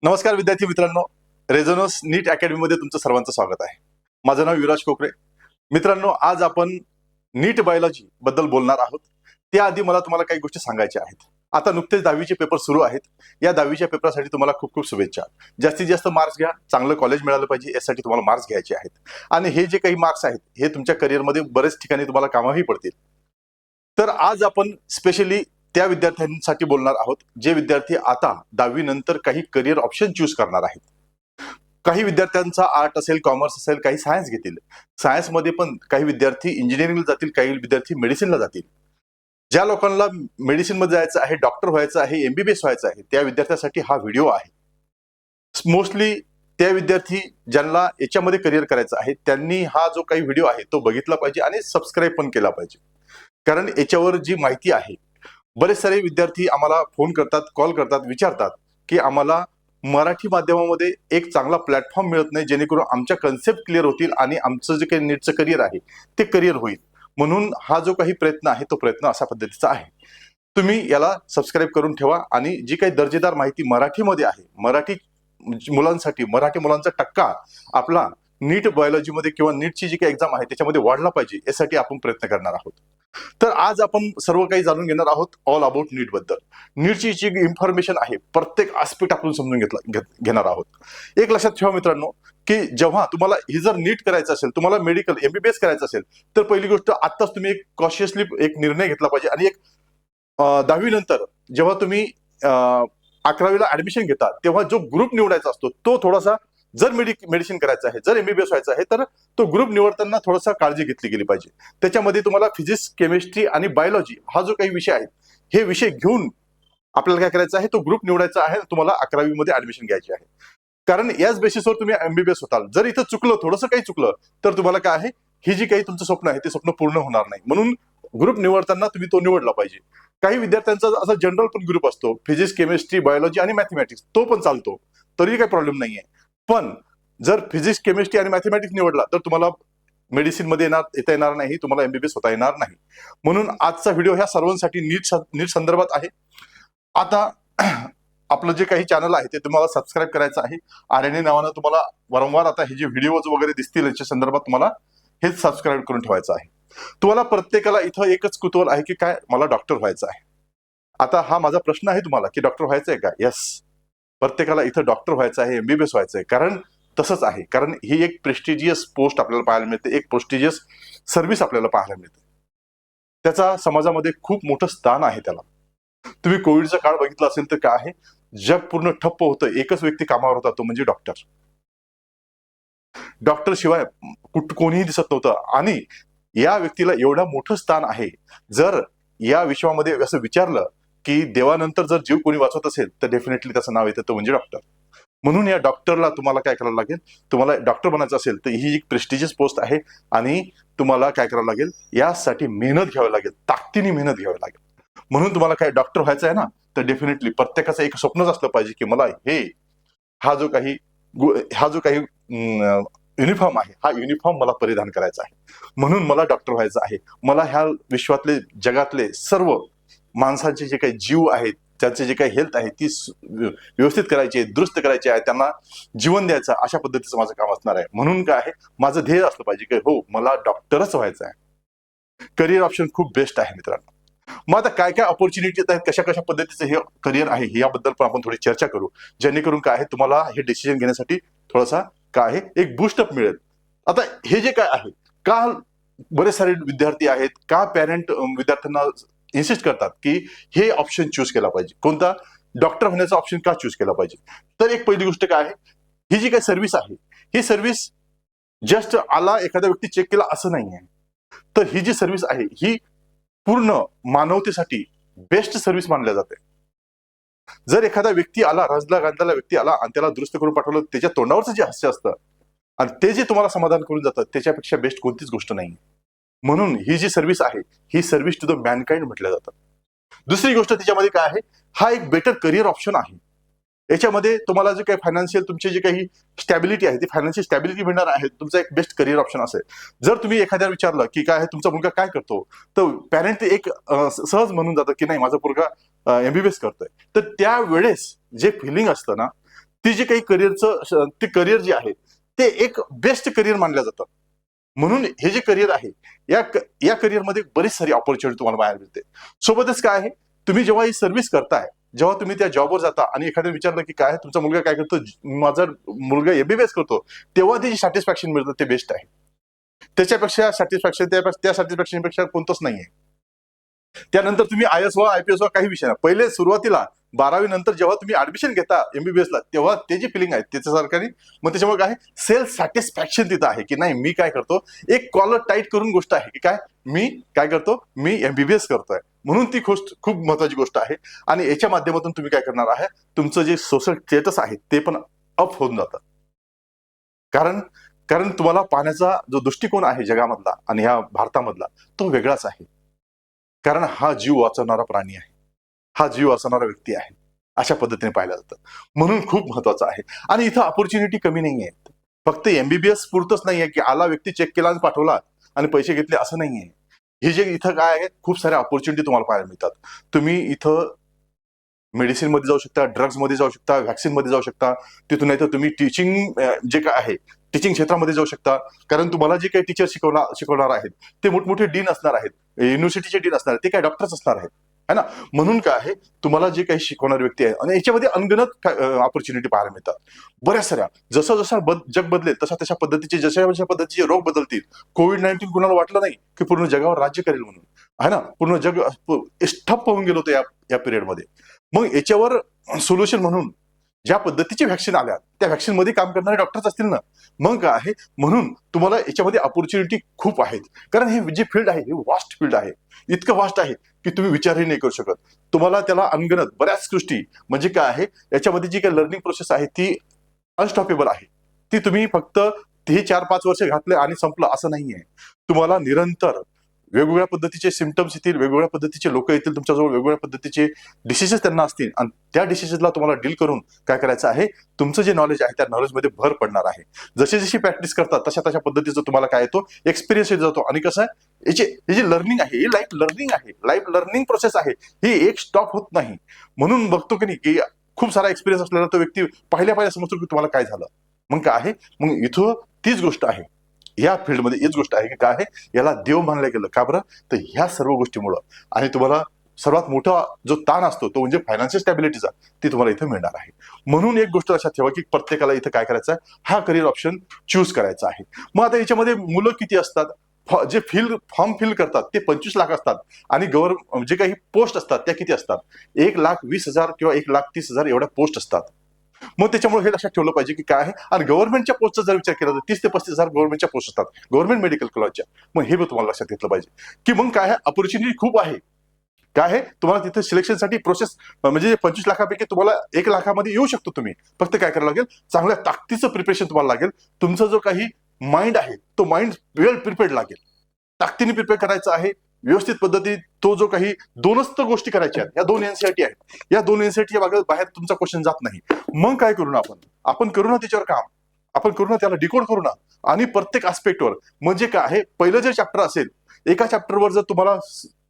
नमस्कार विद्यार्थी मित्रांनो, रेझोनन्स नीट अकॅडमीमध्ये तुमचं सर्वांचं स्वागत आहे. माझं नाव युवराज कोकरे. मित्रांनो, आज आपण नीट बायोलॉजी बद्दल बोलणार आहोत. त्याआधी मला तुम्हाला काही गोष्टी सांगायच्या आहेत. आता नुकतेच 10वीचे पेपर सुरू आहेत. या 10वीच्या पेपरसाठी तुम्हाला खूप खूप शुभेच्छा. जास्तीत जास्त मार्क्स घ्या, चांगलं कॉलेज मिळालं पाहिजे यासाठी तुम्हाला मार्क्स घ्यायचे आहेत. आणि हे जे काही मार्क्स आहेत हे तुमच्या करिअरमध्ये बरेच ठिकाणी तुम्हाला कामही पडतील. तर आज आपण स्पेशली त्या विद्यार्थ्यांसाठी बोलणार आहोत जे विद्यार्थी आता 10वी नंतर काही करिअर ऑप्शन चूज करणार आहेत. काही विद्यार्थ्यांचा आर्ट असेल, कॉमर्स असेल, काही सायन्स घेतील. सायन्समध्ये पण काही विद्यार्थी इंजिनिअरिंगला जातील, काही विद्यार्थी मेडिसिनला जातील. ज्या लोकांना मेडिसिनमध्ये जायचं आहे, डॉक्टर व्हायचं आहे, एमबीबीएस व्हायचं आहे, त्या विद्यार्थ्यांसाठी हा व्हिडिओ आहे. मोस्टली त्या विद्यार्थी ज्यांना याच्यामध्ये करिअर करायचं आहे त्यांनी हा जो काही व्हिडिओ आहे तो बघितला पाहिजे आणि सबस्क्राईब पण केला पाहिजे. कारण याच्यावर जी माहिती आहे, बरेच सारे विद्यार्थी आम्हाला फोन करतात, कॉल करतात, विचारतात की आम्हाला मराठी माध्यमामध्ये एक चांगला प्लॅटफॉर्म मिळत नाही जेणेकरून आमच्या कन्सेप्ट क्लिअर होतील आणि आमचं जे काही नीटचं करिअर आहे ते करिअर होईल. म्हणून हा जो काही प्रयत्न आहे तो प्रयत्न अशा पद्धतीचा आहे. तुम्ही याला सबस्क्राईब करून ठेवा आणि जी काही दर्जेदार माहिती मराठीमध्ये आहे, मराठी मुलांचा टक्का आपला नीट बायोलॉजीमध्ये किंवा नीटची जी काही एक्झाम आहे त्याच्यामध्ये वाढला पाहिजे यासाठी आपण प्रयत्न करणार आहोत. तर आज आपण सर्व काही जाणून घेणार आहोत ऑल अबाउट नीट बद्दल. नीटची जी इन्फॉर्मेशन आहे प्रत्येक आस्पेक्ट आपण समजून घेणार आहोत. एक लक्षात ठेवा मित्रांनो की जेव्हा तुम्हाला ही जर नीट करायचं असेल, तुम्हाला मेडिकल एमबीबीएस करायचं असेल तर पहिली गोष्ट आत्ताच तुम्ही एक कॉशियसली एक निर्णय घेतला पाहिजे. आणि एक 10वी नंतर जेव्हा तुम्ही 11वीला ऍडमिशन घेता तेव्हा जो ग्रुप निवडायचा असतो तो थोडासा, जर मेडिसिन करायचं आहे, जर एमबीबीएस व्हायचं आहे तर तो ग्रुप निवडताना थोडासा काळजी घेतली गेली पाहिजे. त्याच्यामध्ये तुम्हाला फिजिक्स, केमिस्ट्री आणि बायोलॉजी हा जो काही विषय आहे हे विषय घेऊन आपल्याला काय करायचं आहे, तो ग्रुप निवडायचा आहे. तुम्हाला 11वी मध्ये ऍडमिशन घ्यायची आहे. कारण याच बेसिसवर तुम्ही एमबीबीएस होताल. जर इथं चुकलं, थोडंसं काही चुकलं तर तुम्हाला काय आहे, ही जी काही तुमचं स्वप्न आहे ते स्वप्न पूर्ण होणार नाही. म्हणून ग्रुप निवडताना तुम्ही तो निवडला पाहिजे. काही विद्यार्थ्यांचा असा जनरल पण ग्रुप असतो, फिजिक्स, केमिस्ट्री, बायोलॉजी आणि मॅथमॅटिक्स, तो पण चालतो, तरी काही प्रॉब्लेम नाहीये. पण जर फिजिक्स, केमिस्ट्री आणि मॅथमॅटिक्स निवडला तर तुम्हाला मेडिसिन मध्ये येता येणार नाही, तुम्हाला एमबीबीएस होता येणार नाही. म्हणून आजचा व्हिडिओ ह्या सर्वांसाठी नीट संदर्भात आहे. आता आपलं जे काही चॅनल आहे ते तुम्हाला सबस्क्राईब करायचं आहे. RNA नावानं तुम्हाला वारंवार आता हे जे व्हिडिओज वगैरे दिसतील याच्या संदर्भात तुम्हाला हेच सबस्क्राईब करून ठेवायचं आहे. तुम्हाला प्रत्येकाला इथं एकच कुतूहल आहे की काय, मला डॉक्टर व्हायचं आहे. आता हा माझा प्रश्न आहे तुम्हाला की डॉक्टर व्हायचं आहे का? येस, प्रत्येकाला इथं डॉक्टर व्हायचं आहे, एमबीबीएस व्हायचं आहे. कारण तसंच आहे, कारण ही एक प्रेस्टिजियस पोस्ट आपल्याला पाहायला मिळते, एक प्रेस्टिजियस सर्व्हिस आपल्याला पाहायला मिळते. त्याचा समाजामध्ये खूप मोठं स्थान आहे त्याला. तुम्ही कोविडचा काळ बघितला असेल तर काय आहे, जग पूर्ण ठप्प होतं, एकच व्यक्ती कामावर होता, तो म्हणजे डॉक्टर. डॉक्टर शिवाय कोणीही दिसत नव्हतं आणि या व्यक्तीला एवढं मोठं स्थान आहे. जर या विश्वामध्ये असं विचारलं की देवानंतर जर जीव कोणी वाचवत असेल तर डेफिनेटली त्याचं नाव येतं, तो म्हणजे डॉक्टर. म्हणून या डॉक्टरला तुम्हाला काय करावं लागेल, तुम्हाला डॉक्टर बनायचं असेल तर ही एक प्रेस्टिजियस पोस्ट आहे आणि तुम्हाला काय करावं लागेल, यासाठी मेहनत घ्यावी लागेल, ताकदीने मेहनत घ्यावी लागेल. म्हणून तुम्हाला काय डॉक्टर व्हायचं आहे ना, तर डेफिनेटली प्रत्येकाचं एक स्वप्नच असलं पाहिजे की मला हा जो काही युनिफॉर्म आहे, हा युनिफॉर्म मला परिधान करायचा आहे. म्हणून मला डॉक्टर व्हायचं आहे. मला ह्या विश्वातले, जगातले सर्व माणसांचे जे काही जीव आहेत, त्यांचे जे काही हेल्थ आहे ती व्यवस्थित करायची, दुरुस्त करायची आहे, त्यांना जीवन द्यायचं, अशा पद्धतीचं माझं काम असणार आहे. म्हणून काय आहे, माझं ध्येय असलं पाहिजे की हो, मला डॉक्टरच व्हायचं आहे. करिअर ऑप्शन खूप बेस्ट आहे मित्रांनो. मग आता काय काय ऑपॉर्च्युनिटीज आहेत, कशा कशा पद्धतीचं हे करिअर आहे याबद्दल पण आपण थोडी चर्चा करू, जेणेकरून काय आहे तुम्हाला हे डिसिजन घेण्यासाठी थोडासा काय आहे एक बूस्टअप मिळेल. आता हे जे काय आहे, का बरेच सारे विद्यार्थी आहेत, का पॅरेंट विद्यार्थ्यांना इन्सिस्ट करतात की हे ऑप्शन चूज केला पाहिजे, कोणता, डॉक्टर होण्याचा ऑप्शन का चूज केला पाहिजे? तर एक पहिली गोष्ट काय आहे, ही जी काही सर्व्हिस आहे, ही सर्व्हिस जस्ट आला एखादा व्यक्ती चेक केला असं नाही आहे. तर ही जी सर्व्हिस आहे ही पूर्ण मानवतेसाठी बेस्ट सर्व्हिस मानल्या जाते. जर एखादा व्यक्ती आला, रजला गांधलेला व्यक्ती आला आणि त्याला दुरुस्त करून पाठवलं, त्याच्या तोंडावरचं जे हास्य असतं आणि ते जे तुम्हाला समाधान करून जातं, त्याच्यापेक्षा बेस्ट कोणतीच गोष्ट नाही. म्हणून ही जी सर्व्हिस आहे, ही सर्व्हिस टू द मॅनकाइंड म्हटलं जातं. दुसरी गोष्ट त्याच्यामध्ये काय आहे, हा एक बेटर करिअर ऑप्शन आहे. याच्यामध्ये तुम्हाला जे काही फायनान्शियल तुमची जी काही स्टॅबिलिटी आहे, ती फायनान्शियल स्टॅबिलिटी मिळणार आहे, तुमचा एक बेस्ट करिअर ऑप्शन असेल. जर तुम्ही एखाद्या विचारलं की काय आहे, तुमचा मुलगा काय करतो, तर पॅरेंट एक सहज म्हणून जातं की नाही, माझा मुलगा एमबीबीएस करतोय. तर त्यावेळेस जे फिलिंग असतं ना, ती जे काही करिअरचं ते करिअर जे आहे ते एक बेस्ट करिअर मानलं जातं. म्हणून हे जे करिअर आहे या करिअरमध्ये बरीच सारी ऑपॉर्च्युनिटी तुम्हाला बाहेर मिळते. सोबतच काय आहे, तुम्ही जेव्हा ही सर्व्हिस करताय, जेव्हा तुम्ही त्या जॉबवर जाता आणि एखाद्या विचारलं की काय तुमचा मुलगा काय करतो, माझा मुलगा एमबीबीएस करतो, तेव्हा ते जे सॅटिस्फॅक्शन मिळतं ते बेस्ट आहे. त्याच्यापेक्षा सॅटिस्फॅक्शन त्या सॅटिस्फॅक्शन पेक्षा कोणतंच नाहीये. त्यानंतर तुम्ही आयएस व्हा, आयपीएस व्हा, काही विषय नाही. पहिले सुरुवातीला 12वी नंतर जेव्हा तुम्ही ऍडमिशन घेता एमबीबीएस ला, तेव्हा ते जे फिलिंग आहे त्याच्यासारखं नाही. मग त्याच्यामुळे काय सेल्फ सॅटिस्फॅक्शन तिथं आहे की नाही, मी काय करतो, एक कॉलर टाईट करून गोष्ट आहे की काय मी काय करतो, मी एमबीबीएस करतोय. म्हणून ती गोष्ट खूप महत्वाची गोष्ट आहे. आणि याच्या माध्यमातून तुम्ही काय करणार आहे, तुमचं जे सोशल स्टेटस आहे ते पण अप होऊन जातं. कारण कारण तुम्हाला पाहण्याचा जो दृष्टिकोन आहे जगामधला आणि ह्या भारतामधला तो वेगळाच आहे. कारण हा जीव वाचवणारा प्राणी आहे, हा जीव वाचवणारा व्यक्ती आहे, अशा पद्धतीने पाहिलं जातं. म्हणून खूप महत्वाचं आहे. आणि इथं ऑपॉर्च्युनिटी कमी नाहीये. फक्त एमबीबीएस पुरतच नाहीये की आला व्यक्ती चेक केला आणि पाठवला आणि पैसे घेतले, असं नाहीये. हे जे इथं काय आहे, खूप साऱ्या ऑपॉर्च्युनिटी तुम्हाला पाहायला मिळतात. तुम्ही इथं मेडिसिन मध्ये जाऊ शकता, ड्रग्ज मध्ये जाऊ शकता, व्हॅक्सिन मध्ये जाऊ शकता. तिथून नाही तर तुम्ही टीचिंग जे काय आहे टीचिंग क्षेत्रामध्ये जाऊ शकता. कारण तुम्हाला जे काही टीचर शिकवणार आहेत ते मोठमोठे डीन असणार आहेत, युनिव्हर्सिटीचे डीन असणार आहेत, ते काय डॉक्टर्स असणार आहेत, है ना. म्हणून काय आहे, तुम्हाला जे काही शिकवणारे व्यक्ती आहे आणि याच्यामध्ये अनगणत ऑपॉर्च्युनिटी पाहायला मिळतात, बऱ्याच साऱ्या. जसं जसं जग बदलेल तशा तशा पद्धतीचे जशा पद्धतीचे रोग बदलतील. कोविड-19 कुणाला वाटलं नाही की पूर्ण जगावर राज्य करेल म्हणून, है ना. पूर्ण जग ठप्प होऊन गेलो होतं या पिरियडमध्ये. मग याच्यावर सोल्युशन म्हणून ज्या पद्धतीची व्हॅक्सिन आल्या, त्या व्हॅक्सिन मध्ये काम करणारे डॉक्टर्स असतील ना. मग काय आहे, म्हणून तुम्हाला याच्यामध्ये ऑपॉर्च्युनिटी खूप आहेत. कारण हे जे फील्ड आहे हे वास्ट फील्ड आहे, इतकं वास्ट आहे की तुम्ही विचारही नाही करू शकत. तुम्हाला त्याला अनगणत बऱ्याच गोष्टी, म्हणजे काय आहे, याच्यामध्ये जी काही लर्निंग प्रोसेस आहे ती अनस्टॉपेबल आहे. ती तुम्ही फक्त ते 4-5 वर्ष घातले आणि संपलं असं नाहीये. तुम्हाला निरंतर वेगवेगळ्या पद्धतीचे सिम्पटम्स येतील, वेगवेगळ्या पद्धतीचे लोक येतील तुमच्याजवळ, वेगवेगळ्या पद्धतीचे डिसिजेस त्यांना असतील आणि त्या डिसिजेसला तुम्हाला डील करून काय करायचं आहे, तुमचं जे नॉलेज आहे त्या नॉलेजमध्ये भर पडणार आहे. जशी जशी प्रॅक्टिस करतात तशा तशा पद्धतीचा तुम्हाला काय येतो, एक्सपिरियन्स येत जातो. आणि कसं आहे, हे जे लर्निंग आहे, हे लाईफ लर्निंग आहे, लाईफ लर्निंग प्रोसेस आहे, ही एक स्टॉप होत नाही. म्हणून बघतो की नाही की खूप सारा एक्सपिरियन्स असलेला तो व्यक्ती पहिल्या समजतो की तुम्हाला काय झालं. मग काय आहे, मग इथं तीच गोष्ट आहे, या फील्डमध्ये हीच गोष्ट आहे की काय आहे, याला देव मानलं गेलं. का बरं, तर ह्या सर्व गोष्टीमुळं. आणि तुम्हाला सर्वात मोठा जो ताण असतो तो म्हणजे फायनान्शियल स्टॅबिलिटीचा, ती तुम्हाला इथं मिळणार आहे. म्हणून एक गोष्ट लक्षात ठेवा की प्रत्येकाला इथं काय करायचं आहे, हा करिअर ऑप्शन चूज करायचा आहे. मग आता याच्यामध्ये मुलं किती असतात, जे फॉर्म फिल करतात ते 25 लाख असतात. आणि जे काही पोस्ट असतात त्या किती असतात, 1,20,000 किंवा 1,30,000 एवढ्या पोस्ट असतात. मग त्याच्यामुळे हे लक्षात ठेवलं पाहिजे की काय आहे. आणि गव्हर्नमेंटच्या पोस्टचा जर विचार केला तर 30 ते 35,000 गव्हर्नमेंटच्या पोस्ट असतात, गव्हर्नमेंट मेडिकल कॉलेजच्या. मग हे तुम्हाला लक्षात घेतलं पाहिजे की मग काय आहे, ऑपॉर्च्युनिटी खूप आहे. काय आहे, तुम्हाला तिथे सिलेक्शनसाठी प्रोसेस, म्हणजे 25 लाखापैकी तुम्हाला 1 लाखामध्ये येऊ शकतो तुम्ही. फक्त काय करायला लागेल, चांगल्या ताकदीचं प्रिपरेशन तुम्हाला लागेल. तुमचा जो काही माइंड आहे तो माइंड वेल प्रिपेअर्ड लागेल, ताकदीने प्रिपेअर करायचं आहे. व्यवस्थित पद्धती तो जो काही दोनच तर गोष्टी करायच्या आहेत, या 2 एनसीईआरटी आहेत. या 2 एनसीईआरटीच्या बाहेर तुमचा क्वेश्चन जात नाही. मग काय करू ना आपण करू ना त्याच्यावर काम, आपण करू ना त्याला डिकोड करू ना. आणि प्रत्येक आस्पेक्टवर, म्हणजे काय आहे, पहिलं जे चॅप्टर असेल, एका चॅप्टरवर जर तुम्हाला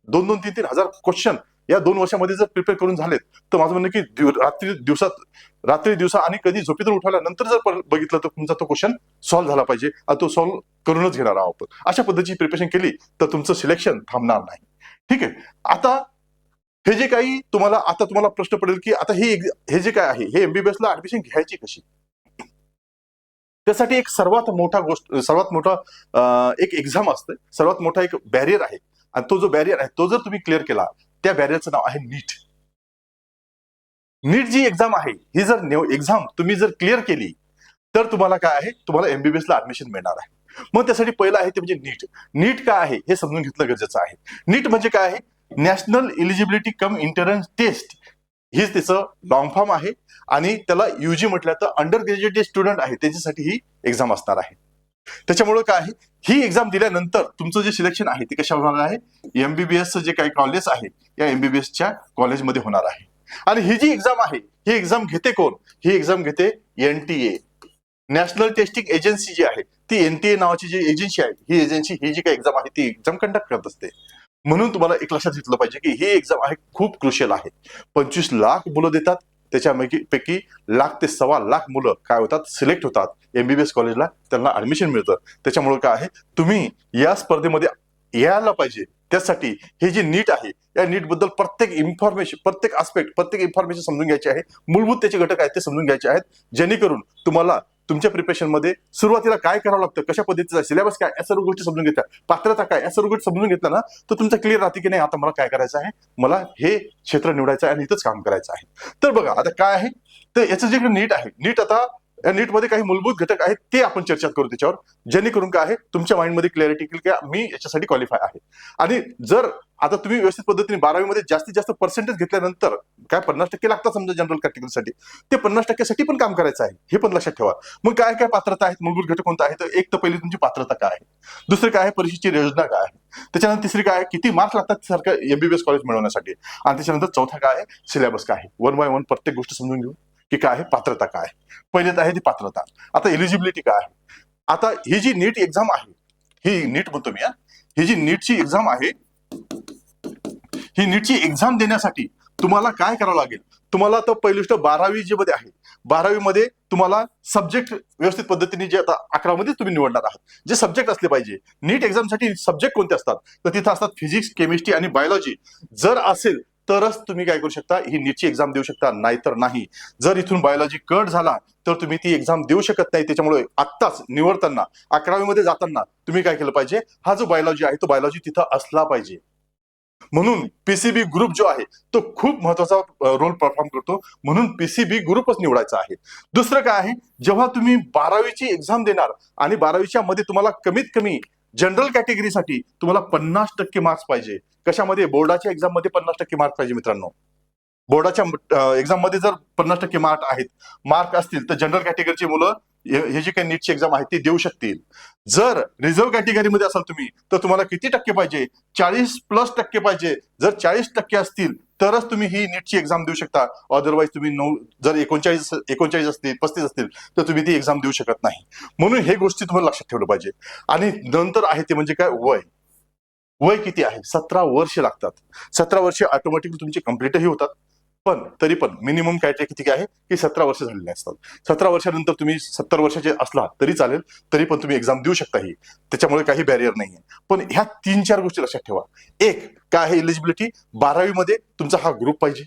2-2, 3-3 हजार क्वेश्चन या 2 वर्षामध्ये जर प्रिपेअर करून झालेत, तर माझं म्हणणं की रात्री दिवसा आणि कधी झोपेतून उठवल्यानंतर जर बघितलं तर तुमचा तो क्वेश्चन सॉल्व्ह झाला पाहिजे. आणि तो सॉल्व्ह करूनच घेणार आहोत आपण. अशा पद्धतीची प्रिपरेशन केली तर तुमचं सिलेक्शन थांबणार नाही. ठीक आहे. आता हे जे काही तुम्हाला प्रश्न पडेल की आता हे जे काय आहे, हे एमबीबीएस ला ऍडमिशन घ्यायची कशी. त्यासाठी एक सर्वात मोठा एक एक्झाम असते, सर्वात मोठा एक बॅरियर आहे. आणि तो जो बॅरियर आहे तो जर तुम्ही क्लिअर केला, त्या बॅरियरचं नाव आहे नीट. नीट जी एक्झाम आहे, ही जर एक्झाम तुम्ही जर क्लिअर केली तर तुम्हाला काय आहे, तुम्हाला एमबीबीएस ला ऍडमिशन मिळणार आहे. मग त्यासाठी पहिलं आहे ते म्हणजे नीट. नीट काय आहे हे समजून घेतलं गरजेचं आहे. नीट म्हणजे काय आहे, national eligibility cum entrance test, हीच त्याचं लॉंग फॉर्म आहे. आणि त्याला युजी म्हटलं तर अंडर ग्रॅज्युएट स्टुडंट आहे त्यांच्यासाठी ही एक्झाम असणार आहे. त्याच्यामुळे काय आहे, ही एक्झाम दिल्यानंतर तुमचं जे सिलेक्शन आहे ते कशा होणार आहे, एमबीबीएसचं जे काही कॉलेज आहे या एमबीबीएसच्या कॉलेजमध्ये होणार आहे. आणि ही जी एक्झाम आहे, ही एक्झाम घेते कोण, ही एक्झाम घेते एनटीए, नॅशनल टेस्टिंग एजन्सी जी आहे, ती एनटीए नावाची जी एजन्सी आहे, ही एजन्सी ही जी काही एक्झाम आहे ती एक्झाम कंडक्ट करत असते. म्हणून तुम्हाला एक लक्षात घेतलं पाहिजे की ही एक्झाम आहे खूप क्रुशियल आहे. 25 लाख मुलं देतात, त्याच्यापैकी लाख ते 1.25 लाख मुलं काय होतात, सिलेक्ट होतात MBBS कॉलेजला, त्यांना ऍडमिशन मिळतं. त्याच्यामुळे काय आहे, तुम्ही या स्पर्धेमध्ये यायला पाहिजे. त्यासाठी हे जे नीट आहे, या नीट बद्दल प्रत्येक इन्फॉर्मेशन, प्रत्येक आस्पेक्ट, प्रत्येक इन्फॉर्मेशन समजून घ्यायची आहे. मूलभूत त्याचे घटक आहेत ते समजून घ्यायचे आहेत, जेणेकरून तुम्हाला तुमच्या प्रिपरेशन मध्ये सुरुवातीला काय करावं लागतं, कशा पद्धतीचा सिलेबस काय, या सर्व गोष्टी समजून घेतल्या, पात्रता काय, या सर्व गोष्टी समजून घेतल्या ना, तर तुमचं क्लिअर राहते की नाही आता मला काय करायचं आहे, मला हे क्षेत्र निवडायचं आहे आणि इथंच काम करायचं आहे. तर बघा आता काय आहे, तर याचं जे नीट आहे, नीट आता या नीटमध्ये काही मूलभूत घटक आहेत ते आपण चर्चा करू त्याच्यावर, जेणेकरून काय आहे तुमच्या माइंडमध्ये क्लॅरिटी येईल की मी याच्यासाठी क्वालिफाय आहे. आणि जर आता तुम्ही व्यवस्थित पद्धतीने 12वी मध्ये जास्तीत जास्त पर्सेंटेज घेतल्यानंतर काय 50% लागतात समजा जनरल कॅटेगरीसाठी, ते 50% पण काम करायचं आहे, हे पण लक्षात ठेवा. मग काय काय पात्रता आहेत, मूलभूत घटक कोणता आहे, तर एक तर पहिली तुमची पात्रता काय आहे, दुसरी काय आहे परीक्षेची योजना काय आहे, त्याच्यानंतर तिसरी काय आहे किती मार्क्स लागतात सारखं MBBS कॉलेज मिळवण्यासाठी, आणि त्याच्यानंतर चौथा काय आहे सिलेबस काय आहे. 1 बाय 1 प्रत्येक गोष्ट समजून घेऊ की काय आहे पात्रता काय आहे. पहिल्यात आहे ती पात्रता. आता एलिजिबिलिटी काय आहे. आता ही जी नीट एक्झाम आहे, ही नीट म्हणतो मी, ही जी नीटची एक्झाम आहे, ही नीटची एक्झाम देण्यासाठी तुम्हाला काय करावं लागेल, तुम्हाला तर पहिली गोष्ट 12वी जे मध्ये आहे, 12वी मध्ये तुम्हाला सब्जेक्ट व्यवस्थित पद्धतीने जे आता 11 मध्ये तुम्ही निवडणार आहात, जे सब्जेक्ट असले पाहिजे. नीट एक्झामसाठी सब्जेक्ट कोणते असतात, तर तिथं असतात फिजिक्स, केमिस्ट्री आणि बायोलॉजी. जर असेल तरच तुम्ही काय करू शकता, ही नीटची एक्झाम देऊ शकता, नाहीतर नाही. जर इथून बायोलॉजी कट झाला तर तुम्ही ती एक्झाम देऊ शकत नाही. त्याच्यामुळे आत्ताच निवडताना 11वी मध्ये जाताना तुम्ही काय केलं पाहिजे, हा जो बायोलॉजी आहे तो बायोलॉजी तिथं असला पाहिजे. म्हणून PCB ग्रुप जो आहे तो खूप महत्वाचा रोल परफॉर्म करतो, म्हणून PCB ग्रुपच निवडायचा आहे. दुसरं काय आहे, जेव्हा तुम्ही 12वीची एक्झाम देणार आणि 12वीच्या मध्ये तुम्हाला कमीत कमी जनरल कॅटेगरीसाठी तुम्हाला 50% मार्क्स पाहिजे. कशामध्ये, बोर्डाच्या एक्झाम मध्ये 50% मार्क्स पाहिजे मित्रांनो. बोर्डाच्या एक्झाम मध्ये जर 50% मार्क असतील तर जनरल कॅटेगरीची मुलं हे जे काही नीटची एक्झाम आहे ती देऊ शकतील. जर रिझर्व्ह कॅटेगरीमध्ये असाल तुम्ही तर तुम्हाला किती टक्के पाहिजे, 40+ टक्के पाहिजे. जर 40% असतील तरच तुम्ही ही नीटची एक्झाम देऊ शकता. अदरवाईज तुम्ही जर 39 असतील, 35 असतील तर तुम्ही ती एक्झाम देऊ शकत नाही. म्हणून हे गोष्टी तुम्हाला लक्षात ठेवलं पाहिजे. आणि नंतर आहे ते म्हणजे काय, वय किती आहे, 17 वर्ष लागतात. 17 वर्ष ऑटोमॅटिकली तुमची कम्प्लीटही होतात, पण तरी पण मिनिमम क्रायटेरिया किती आहे की 17 वर्ष झालेले असतात. 17 वर्षानंतर तुम्ही 70 वर्षाचे असला तरी चालेल, तरी पण तुम्ही एक्झाम देऊ शकता ही, त्याच्यामुळे काही बॅरियर नाहीये. पण ह्या 3-4 गोष्टी लक्षात ठेवा. एक काय आहे एलिजिबिलिटी, 12वी मध्ये तुमचा हा ग्रुप पाहिजे,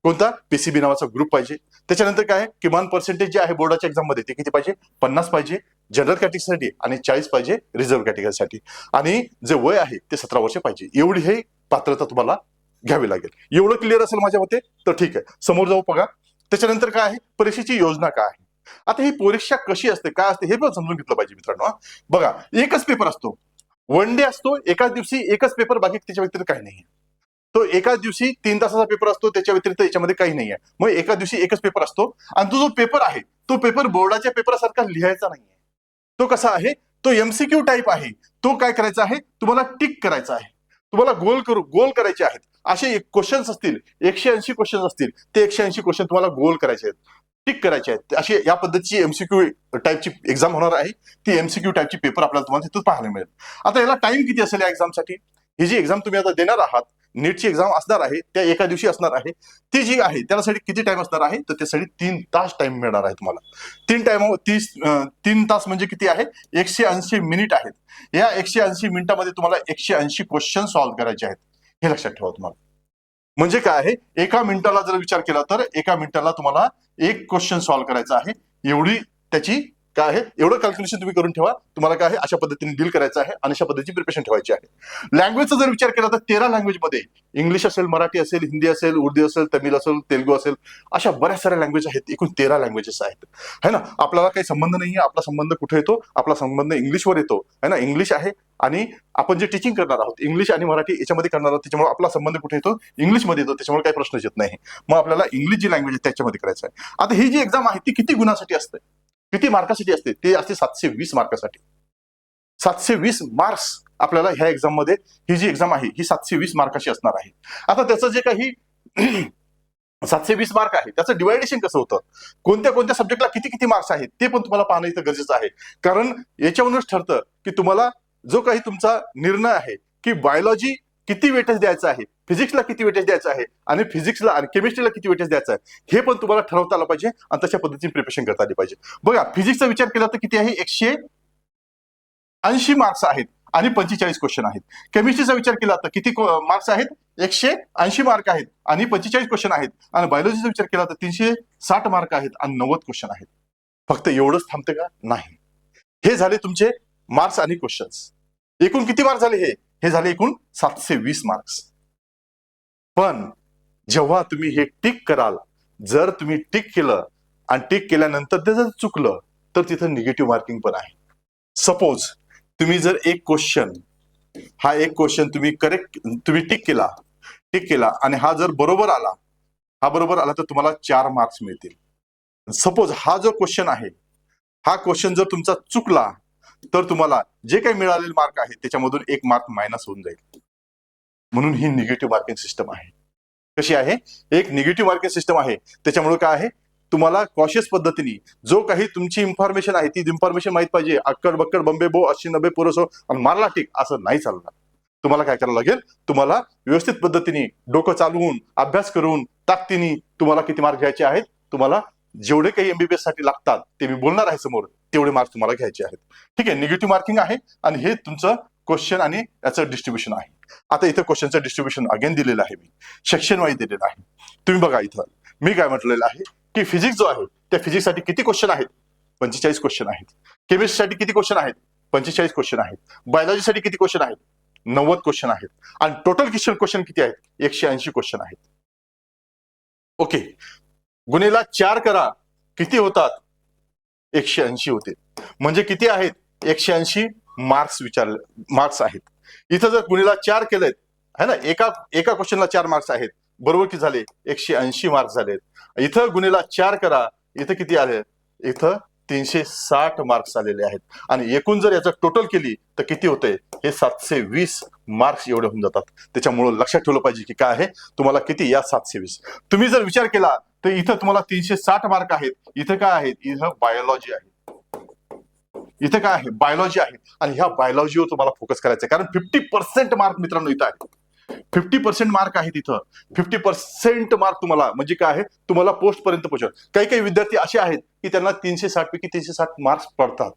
कोणता, PCB नावाचा ग्रुप पाहिजे. त्याच्यानंतर काय, किमान पर्सेंटेज जे आहे बोर्डाच्या एक्झाम मध्ये ते किती पाहिजे, 50 पाहिजे जनरल कॅटेगरीसाठी आणि 40 पाहिजे रिझर्व्ह कॅटेगरीसाठी. आणि जे वय आहे ते 17 वर्ष पाहिजे. एवढी हे पात्रता तुम्हाला घ्यावी लागेल. एवढं क्लिअर असेल माझ्या मते तर ठीक आहे, समोर जाऊ बघा. त्याच्यानंतर काय आहे, परीक्षेची योजना काय आहे. आता ही परीक्षा कशी असते, काय असते हे पण समजून घेतलं पाहिजे मित्रांनो. बघा, एकच पेपर असतो, 1 डे असतो, एकाच दिवशी एकच पेपर, बाकी त्याच्या व्यतिरिक्त काही नाही. तो एकाच दिवशी 3 तासाचा पेपर असतो, त्याच्या व्यतिरिक्त याच्यामध्ये काही नाहीये. मग एका दिवशी एकच पेपर असतो आणि तो जो पेपर आहे तो पेपर बोर्डाच्या पेपरासारखा लिहायचा नाहीये. तो कसा आहे, तो MCQ टाईप आहे. तो काय करायचा आहे, तुम्हाला टिक करायचा आहे, तुम्हाला गोल करायचे आहेत. असे क्वेश्चन्स असतील, 180 क्वेश्चन असतील, ते 180 क्वेश्चन तुम्हाला गोल करायचे आहेत, टिक करायचे आहेत. अशी या पद्धतीची MCQ टाईपची एक्झाम होणार आहे. ती MCQ टाईपची पेपर आपल्याला तुम्हाला तिथं पाहायला मिळेल. आता याला टाइम किती असेल या एक्झामसाठी, ही जी एक्झाम तुम्ही आता देणार आहात, नीटची एक्झाम असणार आहे, त्या एका दिवशी असणार आहे. ती जी आहे त्यासाठी किती टाइम असणार आहे, तर त्यासाठी 3 तास टाइम मिळणार आहे तुम्हाला. 3 तास म्हणजे किती आहे, 180 मिनिट आहेत. या 180 मिनिटामध्ये तुम्हाला 180 क्वेश्चन सॉल्व्ह करायचे आहेत, हे लक्षात ठेवा तुम्हाला. म्हणजे काय आहे, एका मिनिटाला जर विचार केला तर एका मिनिटाला तुम्हाला 1 क्वेश्चन सॉल्व्ह करायचा आहे. एवढी त्याची काय आहे, एवढं कॅल्क्युलेशन तुम्ही करून ठेवा. तुम्हाला काय आहे, अशा पद्धतीने डील करायचं आहे आणि अशा पद्धतीची प्रिपरेशन ठेवायची आहे. लँग्वेजचा जर विचार केला तर 13 लँग्वेजमध्ये, इंग्लिश असेल, मराठी असेल, हिंदी असेल, उर्दू असेल, तमिळ असेल, तेलुगू असेल, अशा बऱ्याच साऱ्या लँग्वेज आहेत. एकूण 13 लँग्वेजेस आहेत, है ना. आपल्याला काही संबंध नाहीये. आपला संबंध कुठे येतो, आपला संबंध इंग्लिशवर येतो, है ना. इंग्लिश आहे आणि आपण जे टीचिंग करणार आहोत इंग्लिश आणि मराठी याच्यामध्ये करणार आहोत, त्याच्यामुळे आपला संबंध कुठे येतो, इंग्लिशमध्ये येतो. त्याच्यामुळे काही प्रश्नच येत नाही. मग आपल्याला इंग्लिश जी लँग्वेज आहे त्याच्यामध्ये करायचं आहे. आता ही जी एक्झाम आहे ती किती गुणासाठी असते, किती मार्कासाठी असते, ते असते 720 मार्कासाठी. 720 मार्क्स आपल्याला ह्या एक्झाम मध्ये, ही जी एक्झाम आहे ही 720 मार्काची असणार आहे. आता त्याचं जे काही 720 मार्क आहे त्याचं डिवायडेशन कसं होतं, कोणत्या कोणत्या सब्जेक्टला किती किती मार्क्स आहेत ते पण तुम्हाला पाहणं इथं गरजेचं आहे. कारण याच्यावरूनच ठरतं की तुम्हाला जो काही तुमचा निर्णय आहे की बायोलॉजी किती वेटेज द्यायचं आहे, फिजिक्सला किती वेटेज द्यायचं आहे आणि फिजिक्सला आणि केमिस्ट्रीला किती वेटेज द्यायचं आहे हे पण तुम्हाला ठरवता आलं पाहिजे आणि तशा पद्धतीने प्रिपरेशन करता आली पाहिजे. बघा, फिजिक्सचा विचार केला तर किती आहे, 180 मार्क्स आहेत आणि 45 क्वेश्चन आहेत. केमिस्ट्रीचा विचार केला तर किती मार्क्स आहेत, 180 मार्क आहेत आणि 45 क्वेश्चन आहेत. आणि बायोलॉजीचा विचार केला तर 360 मार्क आहेत आणि 90 क्वेश्चन आहेत. फक्त एवढंच थांबते का, नाही. हे झाले तुमचे मार्क्स आणि क्वेश्चन्स. एकूण किती मार्क्स झाले, हे झाले एकूण 720 मार्क्स. पण जेव्हा तुम्ही हे टिक कराल, जर तुम्ही टिक केलं आणि टिक केल्यानंतर ते जर चुकलं तर तिथं निगेटिव्ह मार्किंग पण आहे. सपोज तुम्ही जर एक क्वेश्चन तुम्ही टिक केला आणि हा जर बरोबर आला तर तुम्हाला 4 मार्क्स मिळतील. सपोज हा जो क्वेश्चन आहे, हा क्वेश्चन जर तुमचा चुकला तर तुम्हाला जे काही मिळालेले मार्क आहे त्याच्यामधून 1 मार्क मायनस होऊन जाईल. म्हणून ही निगेटिव्ह मार्किंग सिस्टम आहे. कशी आहे, एक निगेटिव्ह मार्किंग सिस्टम आहे. त्याच्यामुळे काय आहे, तुम्हाला कॉशियस पद्धतीने जो काही तुमची इन्फॉर्मेशन आहे ती इन्फॉर्मेशन माहित पाहिजे. अक्कड बक्कड बंबे बो 80-90 पुरसो आणि मारला टिक असं नाही चालणार. तुम्हाला काय करावं लागेल, तुम्हाला व्यवस्थित पद्धतीने डोकं चालवून अभ्यास करून ताकदीने तुम्हाला किती मार्क घ्यायचे आहेत, तुम्हाला जेवढे काही एमबीबीएस साठी लागतात ते मी बोलणार आहे समोर, तेवढे मार्क्स तुम्हाला घ्यायचे आहेत. ठीक आहे, निगेटिव्ह मार्किंग आहे आणि हे तुमचं क्वेश्चन आणि याचं डिस्ट्रीब्युशन आहे. आता इथं क्वेश्चनचं डिस्ट्रीब्युशन अगेन दिलेलं आहे, मी सेक्शन वाईज दिलेलं आहे. तुम्ही बघा, इथं मी काय म्हटलेलं आहे की फिजिक्स जो आहे त्या फिजिक्ससाठी किती क्वेश्चन आहेत, 45 क्वेश्चन आहेत. केमिस्ट्रीसाठी किती क्वेश्चन आहेत, 45 क्वेश्चन आहेत. बायोलॉजीसाठी किती क्वेश्चन आहेत, 90 क्वेश्चन आहेत. आणि टोटल क्वेश्चन किती आहेत, 180 क्वेश्चन आहेत. ओके, गुणेला 4 करा, किती होतात, 180 होते. म्हणजे किती आहेत, 180 मार्क्स आहेत. इथं जर गुणेला 4 केलेत है ना, एका क्वेश्चनला 4 मार्क्स आहेत, बरोबर किती झाले, 180 मार्क्स झालेत. इथं गुणेला 4 करा, इथं किती आले, इथं 360 मार्क्स आलेले आहेत. आणि एकूण जर याचं टोटल केली तर किती होते, हे 720 मार्क्स एवढे होऊन जातात. त्याच्यामुळे लक्षात ठेवलं पाहिजे की काय आहे, तुम्हाला किती, या 720. तुम्ही जर विचार केला तर इथं तुम्हाला 360 मार्क आहेत. इथं काय आहेत, इथं बायोलॉजी आहे, इथं काय आहे, बायोलॉजी आहे. आणि ह्या बायोलॉजीवर तुम्हाला फोकस करायचा आहे, कारण 50% मार्क मित्रांनो इथं आहे. 50% मार्क आहेत इथं. 50% मार्क तुम्हाला म्हणजे काय आहे, तुम्हाला पोस्ट पर्यंत पोहोचव. काही विद्यार्थी असे आहेत की त्यांना 360 पैकी 360 मार्क्स पडतात.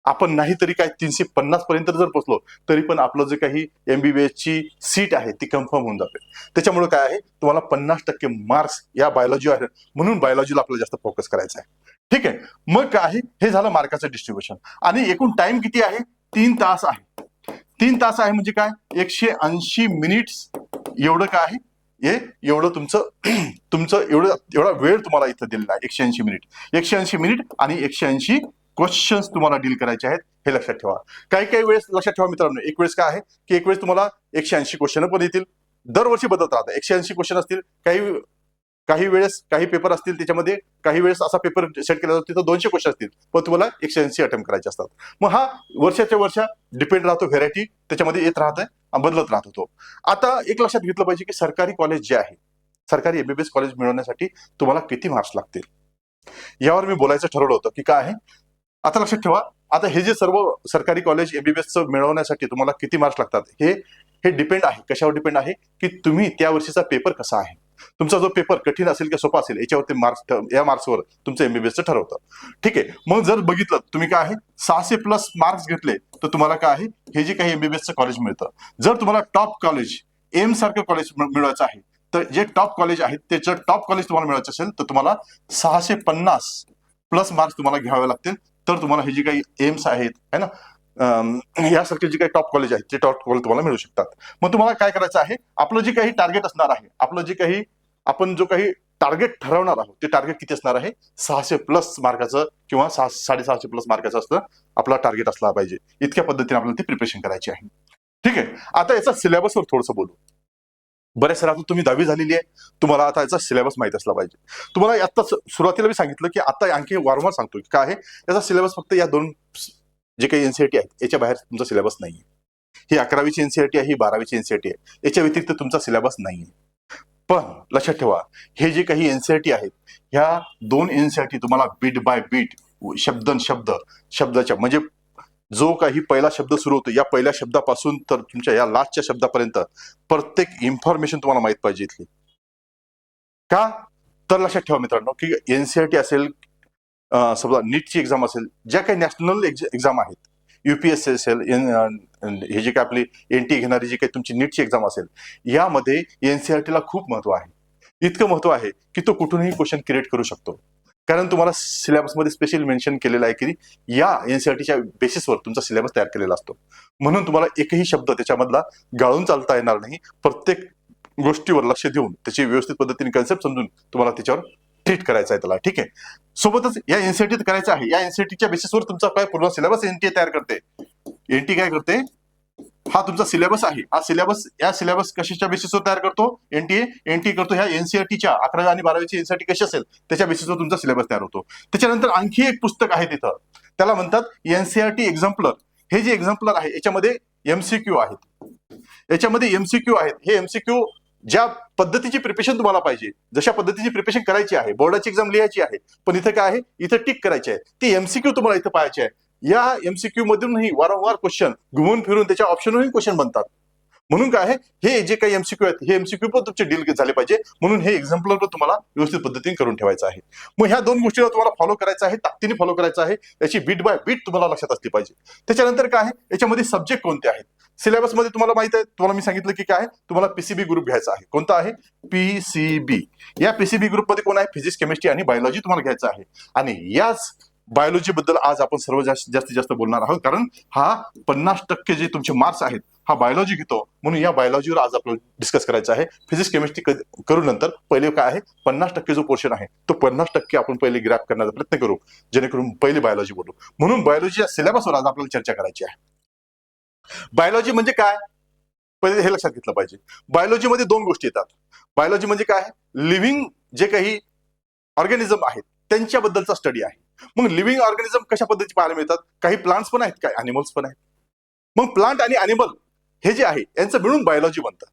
आपण नाही तरी काय 350 पर्यंत जर पोहोचलो तरी पण आपलं जे काही एमबीबीएस ची सीट आहे ती कन्फर्म होऊन जाते. त्याच्यामुळे काय आहे, तुम्हाला 50% मार्क्स या बायोलॉजी आहे, म्हणून बायोलॉजीला आपल्याला जास्त फोकस करायचा आहे. ठीक आहे, मग काय आहे, हे झालं मार्काचं डिस्ट्रीब्युशन. आणि एकूण टाइम किती आहे, 3 तास आहे. 3 तास आहे म्हणजे काय, 180 मिनिट्स एवढं काय आहे, हे एवढं तुमचं एवढा वेळ तुम्हाला इथं दिलेला आहे. 180 मिनिट आणि 180 क्वेश्चन्स तुम्हाला डील करायचे आहेत, हे लक्षात ठेवा. काही वेळेस लक्षात ठेवा मित्रांनो, एक वेळेस काय आहे की एक वेळेस तुम्हाला 180 क्वेश्चन पण येतील. दरवर्षी बदलत राहतात. 180 क्वेश्चन असतील, काही वेळेस काही पेपर असतील त्याच्यामध्ये, काही वेळेस असा पेपर सेट केला जातो तिथं 200 क्वेश्चन असतील, पण तुम्हाला 180 अटेम्प्ट करायचे असतात. मग हा वर्षाच्या वर्ष डिपेंड राहतो, व्हेरायटी त्याच्यामध्ये येत राहत आहे, बदलत राहतो तो. आता एक लक्षात घेतलं पाहिजे की सरकारी कॉलेज जे आहे, सरकारी एमबीबीएस कॉलेज मिळवण्यासाठी तुम्हाला किती मार्क्स लागतील, यावर मी बोलायचं ठरवलं होतं की काय आहे. आता लक्षात ठेवा, आता हे जे सर्व सरकारी कॉलेज एमबीबीएस मिळवण्यासाठी तुम्हाला किती मार्क्स लागतात, हे डिपेंड आहे. कशावर डिपेंड आहे की तुम्ही त्या वर्षीचा पेपर कसा आहे, तुमचा जो पेपर कठीण असेल किंवा सोपा असेल याच्यावरती या मार्क्सवर तुमचं एमबीबीएसचं ठरवतं. ठीक आहे, मग जर बघितलं तुम्ही काय आहे 600+ मार्क्स घेतले तर तुम्हाला काय आहे, हे जे काही एमबीबीएसचं कॉलेज मिळतं. जर तुम्हाला टॉप कॉलेज, एम सारखं कॉलेज मिळवायचं आहे तर जे टॉप कॉलेज आहेत ते जर टॉप कॉलेज तुम्हाला मिळवायचं असेल तर तुम्हाला 650+ मार्क्स तुम्हाला घ्यावे लागतील. तर तुम्हाला हे जे काही एम्स आहेत है ना, यासारखे जे काही टॉप कॉलेज आहेत ते टॉप कॉलेज तुम्हाला मिळू शकतात. मग तुम्हाला काय करायचं आहे, आपलं जे काही टार्गेट असणार आहे, आपलं जे काही आपण जो काही टार्गेट ठरवणार आहोत ते टार्गेट किती असणार आहे, 600+ मार्काचं किंवा 650+ मार्काचं असतं आपला टार्गेट असला पाहिजे. इतक्या पद्धतीने आपल्याला ती प्रिपरेशन करायची आहे. ठीक आहे, आता याचा सिलेबसवर थोडंसं बोलू. बऱ्याच राहतो तुम्ही 10वी झालेली आहे, तुम्हाला आता याचा सिलेबस माहित असला पाहिजे. तुम्हाला आता सुरुवातीला मी सांगितलं की आता आणखी वारंवार सांगतो की काय आहे, याचा सिलेबस फक्त या 2 जे काही एनसीईआरटी आहेत याच्या बाहेर तुमचा सिलेबस नाहीये. ही 11वीची एनसीईआरटी आहे, ही 12वीची एनसीईआरटी आहे, याच्या व्यतिरिक्त तुमचा सिलेबस नाहीये. पण लक्षात ठेवा, हे जे काही एनसीईआरटी आहेत, ह्या 2 एनसीईआरटी तुम्हाला बीट बाय बीट, शब्दाच्या म्हणजे जो काही पहिला शब्द सुरू होतो या पहिल्या शब्दापासून तर तुमच्या या लास्टच्या शब्दापर्यंत प्रत्येक इन्फॉर्मेशन तुम्हाला माहित पाहिजे इथली. का तर लक्षात ठेवा मित्रांनो की एनसीईआरटी असेल, समजा नीटची एक्झाम असेल, ज्या काही नॅशनल एक्झाम आहेत, युपीएससी असेल, हे जे काही आपली एनटी घेणारी जी काही तुमची नीटची एक्झाम असेल, यामध्ये एनसीईआरटीला खूप महत्व आहे. इतकं महत्व आहे की तो कुठूनही क्वेश्चन क्रिएट करू शकतो. कारण तुम्हाला सिलेबसमध्ये स्पेशल मेन्शन केलेलं आहे की या एनसीईआरटीच्या बेसिसवर तुमचा सिलेबस तयार केलेला असतो. म्हणून तुम्हाला एकही शब्द त्याच्यामधला गाळून चालता येणार नाही. प्रत्येक गोष्टीवर लक्ष देऊन त्याची व्यवस्थित पद्धतीने कन्सेप्ट समजून तुम्हाला त्याच्यावर ट्रीट करायचं आहे त्याला. ठीक आहे. सोबतच या एनसीईआरटीत करायचं आहे. या एनसीईआरटीच्या बेसिसवर तुमचा काय पूर्ण सिलेबस एनटीए तयार करते. एनटी काय करते, हा तुमचा सिलेबस आहे. हा सिलेबस, या सिलेबस कशाच्या बेसिसवर तयार करतो एनटीए. एनटी करतो ह्या एनसीईआरटीच्या 11वी आणि 12वीची एनसीईआरटी कशी असेल त्याच्या बेसिसवर तुमचा सिलेबस तयार होतो. त्याच्यानंतर आणखी एक पुस्तक आहे तिथं, त्याला म्हणतात एनसीईआरटी एक्झाम्पलर. हे जे एक्झाम्पलर आहे याच्यामध्ये एमसीक्यू आहेत. याच्यामध्ये एमसीक्यू आहेत. हे एमसीक्यू ज्या पद्धतीची प्रिपरेशन तुम्हाला पाहिजे, जशा पद्धतीची प्रिपरेशन करायची आहे, बोर्डाची एक्झाम लिहायची आहे, पण इथं काय आहे, इथं टिक करायची आहे. ती एमसीक्यू तुम्हाला इथं पाहायची आहे. या एमसीक्यू मधूनही वारंवार क्वेश्चन घुमून फिरून त्याच्या ऑप्शनवरही क्वेश्चन बनतात. म्हणून काय आहे, हे जे काही एमसीक्यू आहेत हे एमसीक्यू पण तुमचे डील झाले पाहिजे. म्हणून हे एक्झाम्पलर पण तुम्हाला व्यवस्थित पद्धतीने करून ठेवायचं आहे. मग ह्या दोन गोष्टीला तुम्हाला फॉलो करायचं आहे, ताकदीने फॉलो करायचं आहे. याची बीट बाय बीट तुम्हाला लक्षात असली पाहिजे. त्याच्यानंतर काय आहे, याच्यामध्ये सब्जेक्ट कोणते आहेत. सिलेबसमध्ये तुम्हाला माहित आहे, तुम्हाला मी सांगितलं की काय, तुम्हाला पीसीबी ग्रुप घ्यायचा आहे. कोणता आहे, पीसीबी. या पीसीबी ग्रुपमध्ये कोण आहे, फिजिक्स, केमिस्ट्री आणि बायोलॉजी तुम्हाला घ्यायचं आहे. आणि याच बायोलॉजी बद्दल आज आपण सर्व जास्तीत जास्त बोलणार आहोत. कारण हा 50% जे तुमचे मार्क्स आहेत हा बायोलॉजी घेतो. म्हणून या बायोलॉजीवर आज आपल्याला डिस्कस करायचं आहे. फिजिक्स, केमिस्ट्री करू नंतर पहिले काय आहे, 50% जो पोर्शन आहे तो 50% आपण पहिले ग्रॅप करण्याचा प्रयत्न करू, जेणेकरून पहिले बायोलॉजी बोलू. म्हणून बायोलॉजीच्या सिलेबसवर आज आपल्याला चर्चा करायची आहे. बायोलॉजी म्हणजे काय, पहिले हे लक्षात घेतलं पाहिजे. बायोलॉजीमध्ये दोन गोष्टी येतात. बायोलॉजी म्हणजे काय, लिव्हिंग जे काही ऑर्गॅनिझम आहेत त्यांच्याबद्दलचा स्टडी आहे. मग लिव्हिंग ऑर्गॅनिझम कशा पद्धतीने पाहायला मिळतात, काही प्लांट्स पण आहेत, काही अॅनिमल्स पण आहेत. मग प्लांट आणि अॅनिमल हे जे आहे यांचं मिळून बायोलॉजी बनतं.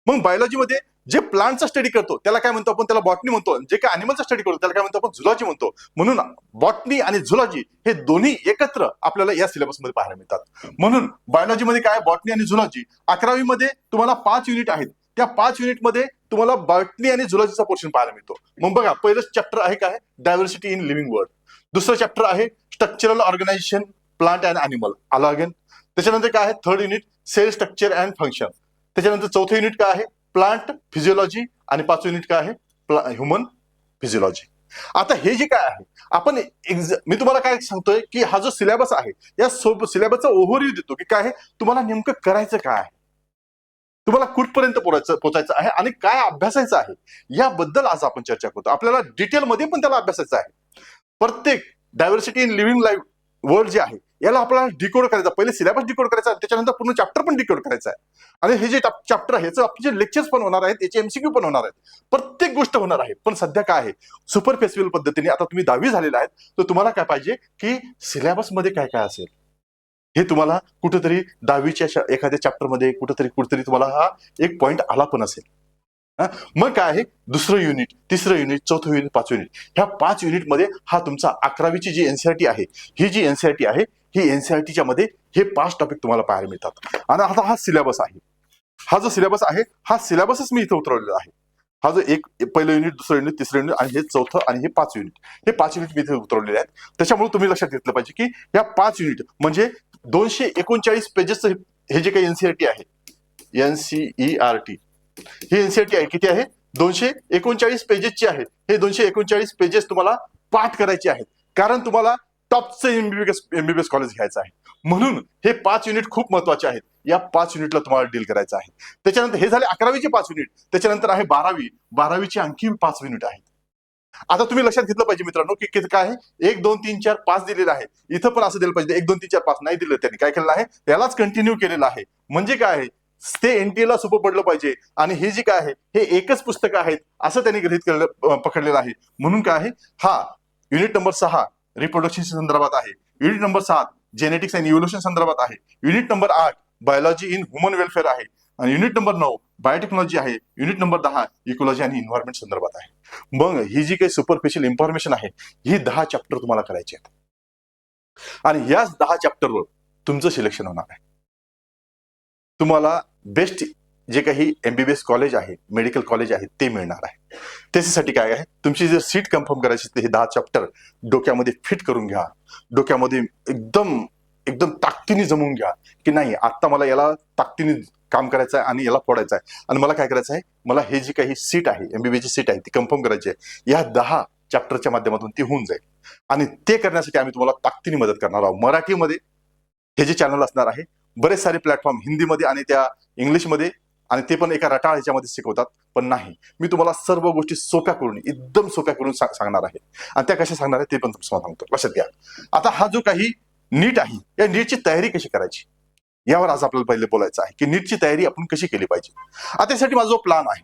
मग बायोलॉजीमध्ये जे प्लांटचा स्टडी करतो त्याला काय म्हणतो आपण, त्याला बॉटनी म्हणतो. जे काय अॅनिमलचा स्टडी करतो त्याला काय म्हणतो आपण, झुलॉजी म्हणतो. म्हणून बॉटनी आणि झुलॉजी हे दोन्ही एकत्र आपल्याला या सिलेबसमध्ये पाहायला मिळतात. म्हणून बायोलॉजीमध्ये काय, बॉटनी आणि झुलॉजी. 11वी मध्ये तुम्हाला 5 युनिट आहेत. त्या 5 युनिटमध्ये तुम्हाला बॉटनी आणि झुलॉजीचा पोर्शन पाहायला मिळतो. मग बघा, पहिलं चॅप्टर आहे काय, डायव्हर्सिटी इन लिव्हिंग वर्ल्ड. दुसरं चॅप्टर आहे structural organisation plant and animal, आलं अगेन. त्याच्यानंतर काय आहे, third unit cell structure and function. त्याच्यानंतर चौथं युनिट काय आहे, प्लांट फिजिओलॉजी. आणि 5वं युनिट काय आहे, ह्युमन फिजिओलॉजी. आता हे जे काय आहे, आपण मी तुम्हाला काय सांगतोय की हा जो सिलेबस आहे या सिलेबसचा ओव्हरव्ह्यू देतो की काय आहे, तुम्हाला नेमकं करायचं काय आहे, तुम्हाला कुठपर्यंत पोहोचायचं आहे आणि काय अभ्यासायचं आहे, याबद्दल आज आपण चर्चा करतो. आपल्याला डिटेलमध्ये पण त्याला अभ्यासायचं आहे. प्रत्येक diversity in living life world जे आहे याला आपल्याला डिकोड करायचा. पहिले सिलेबस डिकोड करायचा, त्याच्यानंतर पूर्ण चॅप्टर पण डिकोड करायचा आहे. आणि हे जे चॅप्टर आहे याचे आपले लेक्चर्स पण होणार आहेत, याचे एमसीक्यू पण होणार आहेत, प्रत्येक गोष्ट होणार आहे. पण सध्या काय आहे, सुपरफिशियल पद्धतीने, आता तुम्ही 10वी झालेला आहेत तर तुम्हाला काय पाहिजे की सिलेबसमध्ये काय काय असेल हे तुम्हाला कुठेतरी 10वीच्या एखाद्या चॅप्टरमध्ये कुठेतरी तुम्हाला हा एक पॉईंट आला पण असेल. मग काय आहे, दुसरं युनिट, तिसरं युनिट, चौथं युनिट, 5वं युनिट. ह्या 5 युनिटमध्ये हा तुमचा 11वीची जी एनसीईआरटी आहे, ही जी एनसीईआरटी आहे ही एनसीईआरटीच्या मध्ये हे 5 टॉपिक तुम्हाला पाहायला मिळतात. आणि आता हा सिलेबस आहे, हा जो सिलेबस आहे हा सिलेबसच मी इथं उतरवलेला आहे. हा जो एक पहिलं युनिट, दुसरं युनिट, तिसरं युनिट आणि हे चौथं आणि हे 5 युनिट, हे 5 युनिट मी इथे उतरवलेले आहेत. त्याच्यामुळे तुम्ही लक्षात घेतलं पाहिजे की या 5 युनिट म्हणजे 239 पेजेसचं हे जे काही एनसीईआरटी आहे, एनसीईआरटी ही एनसीईआरटी आहे, किती आहे, 239 पेजेसची आहे. हे 239 पेजेस तुम्हाला पाठ करायचे आहेत, कारण तुम्हाला टॉपचं एमबीबीएस कॉलेज घ्यायचं आहे. म्हणून हे 5 युनिट खूप महत्वाचे आहेत. या 5 युनिटला तुम्हाला डील करायचं आहे. त्याच्यानंतर हे झाले 11वीचे 5 युनिट. त्याच्यानंतर आहे 12वीची आणखी 5 युनिट आहेत. आता तुम्ही लक्षात घेतलं पाहिजे मित्रांनो की काय आहे, 1 2 3 4 5 दिलेलं आहे. इथं पण असं दिलं पाहिजे, 1 2 3 4 5 नाही दिलं, त्यांनी काय केलेलं आहे त्यालाच कंटिन्यू केलेलं आहे. म्हणजे काय आहे, ते एनटीएला सोपं पडलं पाहिजे. आणि हे जे काय आहे हे एकच पुस्तक आहेत असं त्यांनी गृहीत केलेलं, पकडलेलं आहे. म्हणून काय आहे, हा युनिट नंबर 6 रिप्रोडक्शन संदर्भात आहे, unit number 7 genetics and evolution संदर्भात आहे, unit number 8 biology in human welfare आहे, आणि युनिट नंबर 9 बायोटेक्नॉलॉजी आहे, युनिट नंबर 10 इकोलॉजी आणि एन्व्हायरमेंट संदर्भात आहे. मग ही जी काही सुपरफिशियल इन्फॉर्मेशन आहे ही 10 चॅप्टर तुम्हाला करायची आहेत. आणि याच 10 चॅप्टरवर तुमचं सिलेक्शन होणार आहे. तुम्हाला बेस्ट जे काही MBBS कॉलेज आहे, मेडिकल कॉलेज आहे ते मिळणार आहे. त्याच्यासाठी काय आहे, तुमची जर सीट कन्फर्म करायची तर हे 10 चॅप्टर डोक्यामध्ये फिट करून घ्या. डोक्यामध्ये एकदम एकदम ताकदीने जमवून घ्या की नाही, आता मला याला ताकदीने काम करायचं आहे आणि याला फोडायचं आहे. आणि मला काय करायचं आहे, मला हे जी काही सीट आहे, MBBS ची सीट आहे ती कन्फर्म करायची आहे. या 10 चॅप्टरच्या माध्यमातून ती होऊन जाईल. आणि ते करण्यासाठी आम्ही तुम्हाला ताकदीने मदत करणार आहोत. मराठीमध्ये हे जे चॅनल असणार आहे, बरेच सारे प्लॅटफॉर्म हिंदीमध्ये आणि त्या इंग्लिशमध्ये, आणि ते पण एका रटाळ ह्याच्यामध्ये शिकवतात. पण नाही, मी तुम्हाला सर्व गोष्टी सोप्या करून, एकदम सोप्या करून सांगणार आहे. आणि त्या कशा सांगणार आहे ते पण तुम्हाला सांगतो. लक्षात घ्या. आता हा जो काही नीट आहे, या नीटची तयारी कशी करायची यावर आज आपल्याला पहिले बोलायचं आहे की नीटची तयारी आपण कशी केली पाहिजे. आता त्यासाठी माझा जो प्लॅन आहे,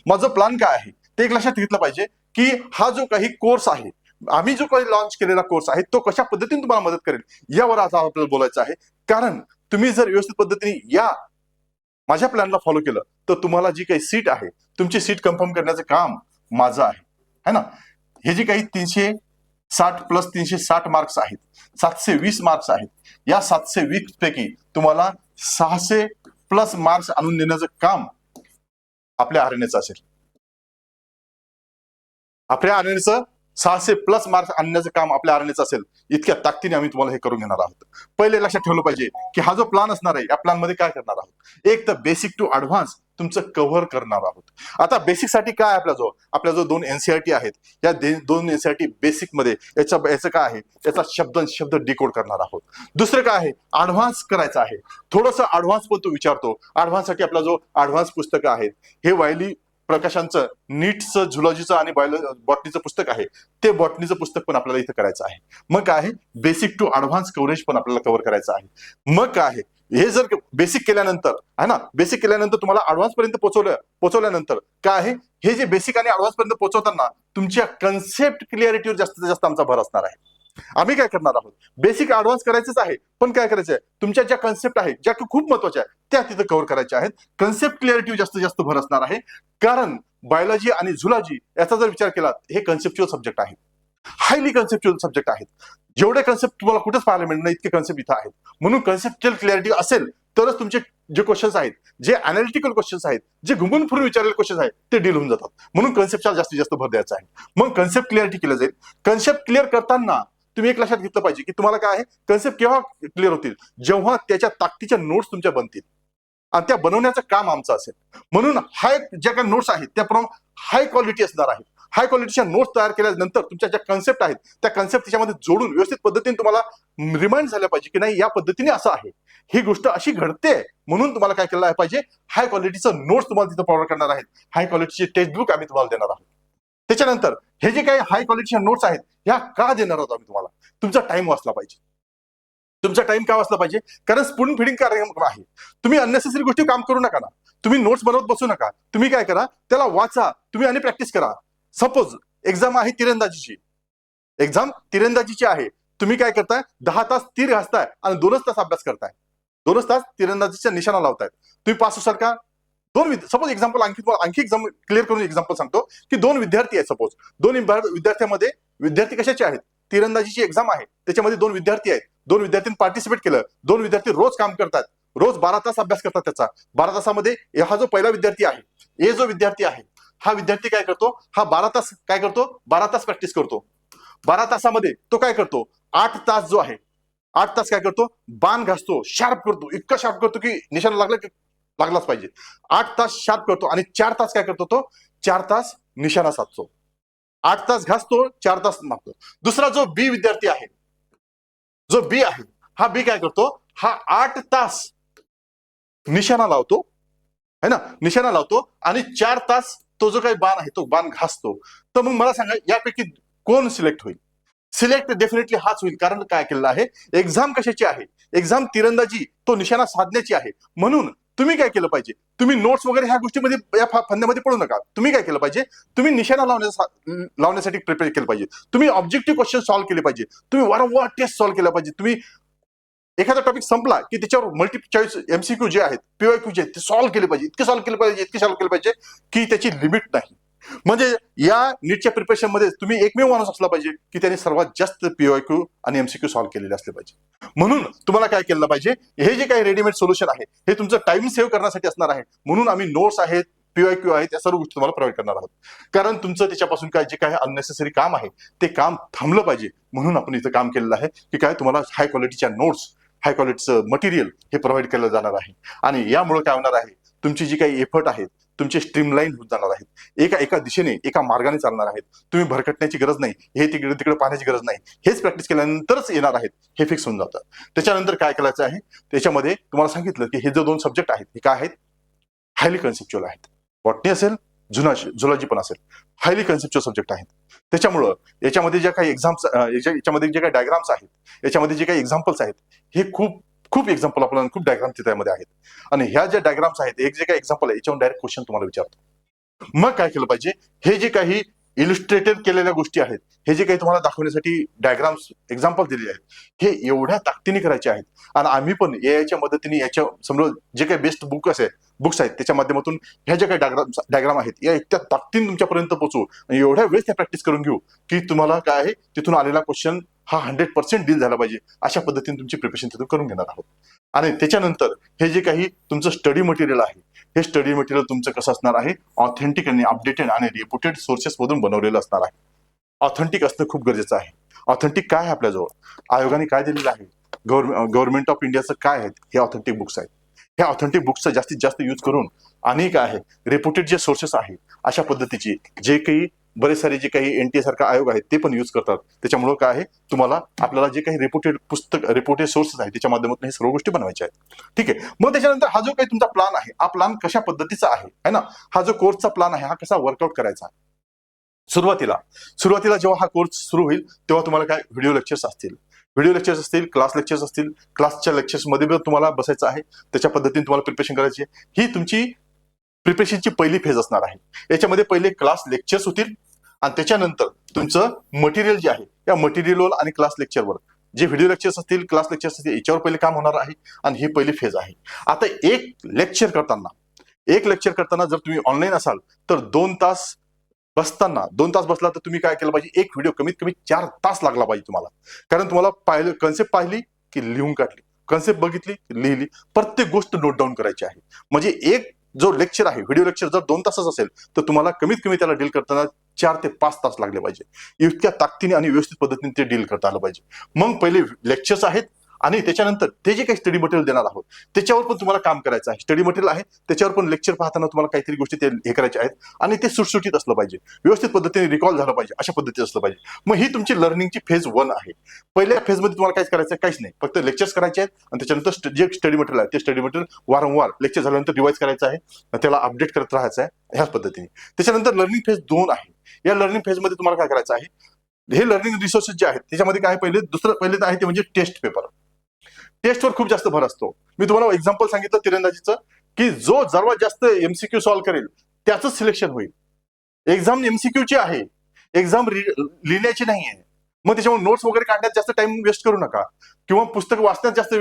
माझं प्लॅन काय आहे ते एक लक्षात घेतलं पाहिजे की हा जो काही कोर्स आहे, आम्ही जो काही लॉन्च केलेला कोर्स आहे तो कशा पद्धतीने तुम्हाला मदत करेल यावर आज आपल्याला बोलायचं आहे. कारण तुम्ही जर व्यवस्थित पद्धतीने या माझ्या प्लॅनला फॉलो केलं तर तुम्हाला जी काही सीट आहे, तुमची सीट कन्फर्म करण्याचं काम माझं आहे, है ना. हे जे काही 360 प्लस 360 मार्क्स आहेत, 720 मार्क्स आहेत, या 720 पैकी तुम्हाला 600 प्लस मार्क्स आणून देण्याचं काम आपल्या आरएनएचं असेल. आपल्या आरएनएचं 600 प्लस मार्क्स आणण्याचं काम आपल्या आरएनएचं असेल. इतक्या ताकदीने आम्ही तुम्हाला हे करून घेणार आहोत. पहिले लक्षात ठेवलं पाहिजे की हा जो प्लॅन असणार आहे, या प्लॅन मध्ये काय करणार आहोत, एक तर बेसिक टू ऍडव्हान्स तुमचं कव्हर करणार आहोत. आता बेसिक साठी काय आपल्या जो 2 NCERT आहेत, या 2 NCERT बेसिक मध्ये याचं काय आहे, याचा शब्द डिकोड करणार आहोत. दुसरं काय आहे, ऍडव्हान्स करायचं आहे. थोडंसं ऍडव्हान्स पण तो विचारतो. ऍडव्हान्स साठी आपला जो ऍडव्हान्स पुस्तकं आहेत, हे वायली प्रकाशांचं नीटचं, झुलॉजीचं आणि बॉटनीचं पुस्तक आहे, ते बॉटनीचं पुस्तक पण आपल्याला इथं करायचं आहे. मग काय आहे, बेसिक टू ऍडव्हान्स कव्हरेज पण आपल्याला कव्हर करायचं आहे. मग काय आहे, हे जर बेसिक केल्यानंतर आहे ना, बेसिक केल्यानंतर तुम्हाला ऍडव्हान्स पर्यंत पोहोचवल्यानंतर काय आहे, हे जे बेसिक आणि ऍडव्हान्स पर्यंत पोहोचवताना तुमच्या कन्सेप्ट क्लिअरिटीवर जास्तीत जास्त आमचा भर असणार आहे. आम्ही काय करणार आहोत, बेसिक ऍडव्हान्स करायचंच आहे, पण काय करायचं आहे, तुमच्या ज्या कन्सेप्ट आहेत, ज्या खूप महत्वाच्या आहेत, त्या तिथं कव्हर करायच्या आहेत. कन्सेप्ट क्लिअरिटीवर जास्तीत जास्त भर असणार आहे. कारण बायोलॉजी आणि झुलॉजी याचा जर विचार केला, हे कन्सेप्च्युअल सब्जेक्ट आहेत, हायली कन्सेप्च्युअल सब्जेक्ट आहेत. जेवढे कन्सेप्ट तुम्हाला कुठेच पाहायला मिळणार नाही, इतके कन्सेप्ट इथं आहेत. म्हणून कन्सेप्च्युअल क्लॅरिटी असेल तरच तुमचे जे क्वेश्चन्स आहेत, जे अनालिटिकल क्वेश्चन्स आहेत, जे घुमून फिरून विचारलेले क्वेश्चन्स आहेत, ते डील होऊन जातात. म्हणून कन्सेप्टला जास्तीत जास्त भर द्यायचा आहे. मग कन्सेप्ट क्लिअरिटी केलं जाईल. कन्सेप्ट क्लिअर करताना तुम्ही एक लक्षात घेतलं पाहिजे की तुम्हाला काय आहे, कन्सेप्ट केव्हा क्लिअर होतील, जेव्हा त्याच्या ताकदीच्या नोट्स तुमच्या बनतील आणि त्या बनवण्याचं काम आमचं असेल. म्हणून हाय ज्या काही नोट्स आहेत त्या हाय क्वालिटी असणार आहेत. हाय क्वालिटीच्या नोट्स तयार केल्यानंतर तुमच्या ज्या कन्सेप्ट आहेत, त्या कन्सेप्ट त्याच्यामध्ये जोडून व्यवस्थित पद्धतीने तुम्हाला रिमाइंड झाल्या पाहिजे की नाही, या पद्धतीने असं आहे, ही गोष्ट अशी घडते. म्हणून तुम्हाला काय केलं पाहिजे, हाय क्वालिटीचं नोट्स तुम्हाला तिथं प्रोव्हाइड करणार आहेत. हाय क्वालिटीचे टेक्स्ट बुक आम्ही तुम्हाला देणार आहोत. त्याच्यानंतर हे जे काही हाय क्वालिटीच्या नोट्स आहेत, ह्या का देणार आहोत आम्ही तुम्हाला, तुमचा टाइम वाचला पाहिजे. तुमचा टाइम का वाचला पाहिजे, कारण स्पून फिडिंग कार्यक्रम आहे. तुम्ही अननेसेसरी गोष्टी काम करू नका ना. तुम्ही नोट्स बनवत बसू नका. तुम्ही काय करा, त्याला वाचा तुम्ही आणि प्रॅक्टिस करा. सपोज एक्झाम आहे तिरंदाजीची आहे. तुम्ही काय करताय, 10 तास तीर घासताय आणि 2च तास अभ्यास करताय, 2च तास तिरंदाजीच्या निशाणा लावताय. तुम्ही पास होसाल का? सपोज एक्झाम्पल, आणखी एक्झाम क्लिअर करून एक्झाम्पल सांगतो की 2 विद्यार्थी आहेत. सपोज 2 विद्यार्थ्यामध्ये, विद्यार्थी कशाचे आहेत, तिरंदाजीची एक्झाम आहे, त्याच्यामध्ये 2 विद्यार्थी आहेत. 2 विद्यार्थ्यांनी पार्टिसिपेट केलं. 2 विद्यार्थी रोज काम करतात, रोज 12 तास अभ्यास करतात. त्याचा 12 तासामध्ये हा जो पहिला विद्यार्थी आहे, ए जो विद्यार्थी आहे, हा विद्यार्थी काय करतो, हा 12 तास काय करतो, 12 तास प्रॅक्टिस करतो. 12 तासामध्ये तो काय करतो, 8 तास जो आहे, 8 तास काय करतो, बाण घासतो, शार्प करतो, इतका शार्प करतो की निशाणा लागलाच पाहिजे. 8 तास शार्प करतो आणि 4 तास काय करतो, तो 4 तास निशाणा साधतो. 8 तास घासतो, 4 तास मागतो. दुसरा जो बी विद्यार्थी आहे, जो बी आहे, हा बी काय करतो, हा 8 तास निशाणा लावतो, है ना, निशाणा लावतो आणि 4 तास तो जो काही बाण आहे तो बाण घासतो. तर मग मला सांगा, यापैकी कोण सिलेक्ट होईल? सिलेक्ट डेफिनेटली हाच होईल. कारण काय केलेलं आहे, एक्झाम कशाची आहे, एक्झाम तिरंदाजी, तो निशाणा साधण्याची आहे. म्हणून तुम्ही काय केलं पाहिजे, तुम्ही नोट्स वगैरे ह्या गोष्टीमध्ये, या फंद्यामध्ये पडू नका. तुम्ही काय केलं पाहिजे, तुम्ही निशाणा लावण्यासाठी प्रिपेअर केलं पाहिजे. तुम्ही ऑब्जेक्टिव्ह क्वेश्चन सॉल्व्ह केले पाहिजे. तुम्ही वारंवार टेस्ट सॉल्व्ह केला पाहिजे. तुम्ही एखादा टॉपिक संपला की त्याच्यावर मल्टिपल चॉईस MCQ जे आहेत, PYQ जे आहेत, ते सॉल्व्ह केले पाहिजे. इतके सॉल्व्ह केले पाहिजे की त्याची लिमिट नाही. म्हणजे या नीटच्या प्रिपरेशन मध्ये तुम्ही एकमेव माणूस असला पाहिजे की त्याने सर्वात जास्त पीवायक्यू आणि एमसीक्यू सॉल्व्ह केलेले असले पाहिजे. म्हणून तुम्हाला काय केलं पाहिजे, हे जे काही रेडीमेड सोल्युशन आहे हे तुमचं टाइम सेव्ह करण्यासाठी असणार आहे. म्हणून आम्ही नोट्स आहेत, पीवायक्यू आहेत, या सर्व गोष्टी तुम्हाला प्रोव्हाइड करणार आहोत. कारण तुमचं त्याच्यापासून काय जे काही अननेसेसरी काम आहे ते काम थांबलं पाहिजे, म्हणून आपण इथं काम केलेलं आहे की काय तुम्हाला हाय क्वालिटीच्या नोट्स, हाय क्वालिटीचं मटेरियल हे प्रोव्हाइड केलं जाणार आहे. आणि यामुळे काय होणार आहे, तुमची जी काही एफर्ट आहेत तुमचे स्ट्रीमलाईन होत जाणार आहेत, एका दिशेने एका मार्गाने चालणार आहेत. तुम्ही भरकटण्याची गरज नाही, हे तिकडे तिकडे पाहण्याची गरज नाही. हेच प्रॅक्टिस केल्यानंतरच येणार आहेत हे फिक्स होऊन जातं. त्याच्यानंतर काय करायचं आहे, त्याच्यामध्ये तुम्हाला सांगितलं की हे जे 2 सब्जेक्ट आहेत हे काय आहेत, हायली कन्सेप्च्युअल आहेत. बॉटनी असेल, झुलॉजी पण असेल, हायली कन्सेप्च्युअल सब्जेक्ट आहेत. त्याच्यामुळं याच्यामध्ये ज्या काही एक्झाम्स, याच्यामध्ये जे काही डायग्राम्स आहेत, याच्यामध्ये जे काही एक्झाम्पल्स आहेत, हे खूप खूप एक्झाम्पल आपल्याला खूप डायग्राम त्यामध्ये आहेत. आणि ह्या ज्या डायग्राम्स आहेत, एक जे काही एक्झाम्पल आहे याच्यावर डायरेक्ट क्वेश्चन तुम्हाला विचारतो. मग काय केलं पाहिजे, हे जे काही इलिस्ट्रेटेड केलेल्या गोष्टी आहेत, हे जे काही तुम्हाला दाखवण्यासाठी डायग्राम्स एक्झाम्पल दिलेले आहेत, हे एवढ्या ताकदीने करायचे आहेत. आणि आम्ही पण एआयच्या मदतीने याच्या समजा जे काही बेस्ट बुक्स आहेत त्याच्या माध्यमातून ह्या ज्या काही डायग्राम आहेत या इतक्या ताकदीने तुमच्यापर्यंत पोहोचू आणि एवढ्या वेळेस त्या प्रॅक्टिस करून घेऊ की तुम्हाला काय आहे, तिथून आलेला क्वेश्चन हा 100% डील झाला पाहिजे, अशा पद्धतीने तुमची प्रिपरेशन तिथून करून घेणार आहोत. आणि त्याच्यानंतर हे जे काही तुमचं स्टडी मटेरियल आहे, हे स्टडी मटेरियल तुमचं कसं असणार आहे, ऑथेंटिक आणि अपडेटेड आणि रिपोर्टेड सोर्सेस मधून बनवलेलं असणार आहे. ऑथेंटिक असणं खूप गरजेचं आहे. ऑथेंटिक काय आहे आपल्याजवळ, आयोगाने काय दिलेलं आहे, गव्हर्नमेंट ऑफ इंडियाचं काय आहेत, हे ऑथेंटिक बुक्स आहेत. ह्या ऑथेंटिक बुक्सचा जास्तीत जास्त यूज करून आणि काय आहे, रिपोर्टेड जे सोर्सेस आहेत अशा पद्धतीची जे काही बरेच सारे जे काही एनटीए सारखा आयोग आहेत ते पण यूज करतात. त्याच्यामुळे काय आहे, तुम्हाला आपल्याला जे काही रिपोर्टेड सोर्सेस आहेत त्याच्या माध्यमातून हे सर्व गोष्टी बनवायच्या आहेत. ठीक आहे. मग त्याच्यानंतर हा जो काही तुमचा प्लान आहे, हा प्लान कशा पद्धतीचा आहे ना, हा जो कोर्सचा प्लान आहे हा कसा वर्कआउट करायचा. सुरुवातीला जेव्हा हा कोर्स सुरू होईल तेव्हा तुम्हाला काय व्हिडिओ लेक्चर्स असतील, क्लास लेक्चर्स असतील. क्लासच्या लेक्चर्स मध्ये तुम्हाला बसायचं आहे, त्याच्या पद्धतीने तुम्हाला प्रिपरेशन करायची आहे. ही तुमची प्रिपरेशनची पहिली फेज असणार आहे. याच्यामध्ये पहिले क्लास लेक्चर्स होतील आणि त्याच्यानंतर तुमचं मटेरियल जे आहे या मटेरियलवर आणि क्लास लेक्चरवर जे व्हिडिओ लेक्चर्स असतील, क्लास लेक्चर्स असतील, याच्यावर पहिले काम होणार आहे आणि ही पहिली फेज आहे. आता एक लेक्चर करताना जर तुम्ही ऑनलाईन असाल तर 2 तास बसला तर तुम्ही काय केलं पाहिजे, एक व्हिडिओ कमीत कमी 4 तास लागला पाहिजे तुम्हाला. कारण तुम्हाला कन्सेप्ट पाहिली की लिहून काढली, कन्सेप्ट बघितली की लिहिली, प्रत्येक गोष्ट नोट डाऊन करायची आहे. म्हणजे एक जो लेक्चर आहे, व्हिडिओ लेक्चर जर 2 तासाच असेल तर तुम्हाला कमीत कमी त्याला डील करताना 4 ते 5 तास लागले पाहिजे. इतक्या ताकदीने आणि व्यवस्थित पद्धतीने ते डील करता आलं पाहिजे. मग पहिले लेक्चर्स आहेत आणि त्याच्यानंतर ते जे काही स्टडी मटेरियल देणार आहोत त्याच्यावर पण तुम्हाला काम करायचं आहे. स्टडी मटेरियल आहे त्याच्यावर पण लेक्चर पाहताना तुम्हाला काहीतरी गोष्टी ते हे करायच्या आहेत आणि ते सुटसुटीत असलं पाहिजे, व्यवस्थित पद्धतीने रिकॉल झालं पाहिजे, अशा पद्धतीचं असलं पाहिजे. मग ही तुमची लर्निंगची फेज 1 आहे. पहिल्या फेजमध्ये तुम्हाला काहीच करायचं काहीच नाही, फक्त लेक्चर्स करायचे आहेत आणि त्याच्यानंतर जे स्टडी मटेरियल आहे ते स्टडी मटेरियल वारंवार लेक्चर झाल्यानंतर रिवाइज करायचं आहे, त्याला अपडेट करत राहायचं आहे ह्याच पद्धतीने. त्याच्यानंतर लर्निंग फेज 2 आहे. या लर्निंग फेजमध्ये तुम्हाला काय करायचं आहे, हे लर्निंग रिसोर्सेस जे आहेत त्याच्यामध्ये काय पहिलं आहे ते म्हणजे टेस्ट पेपर. टेस्टवर खूप जास्त भर असतो. मी तुम्हाला एक्झाम्पल सांगितलं तिरंदाजीचं की जो सर्वात जास्त एमसीक्यू सॉल्व्ह करेल त्याच सिलेक्शन होईल. एक्झाम एमसीक्यूची आहे, एक्झाम लिहिण्याची नाही आहे. मग त्याच्यामुळे नोट्स वगैरे काढण्यात जास्त टाइम वेस्ट करू नका किंवा पुस्तक वाचण्यात जास्त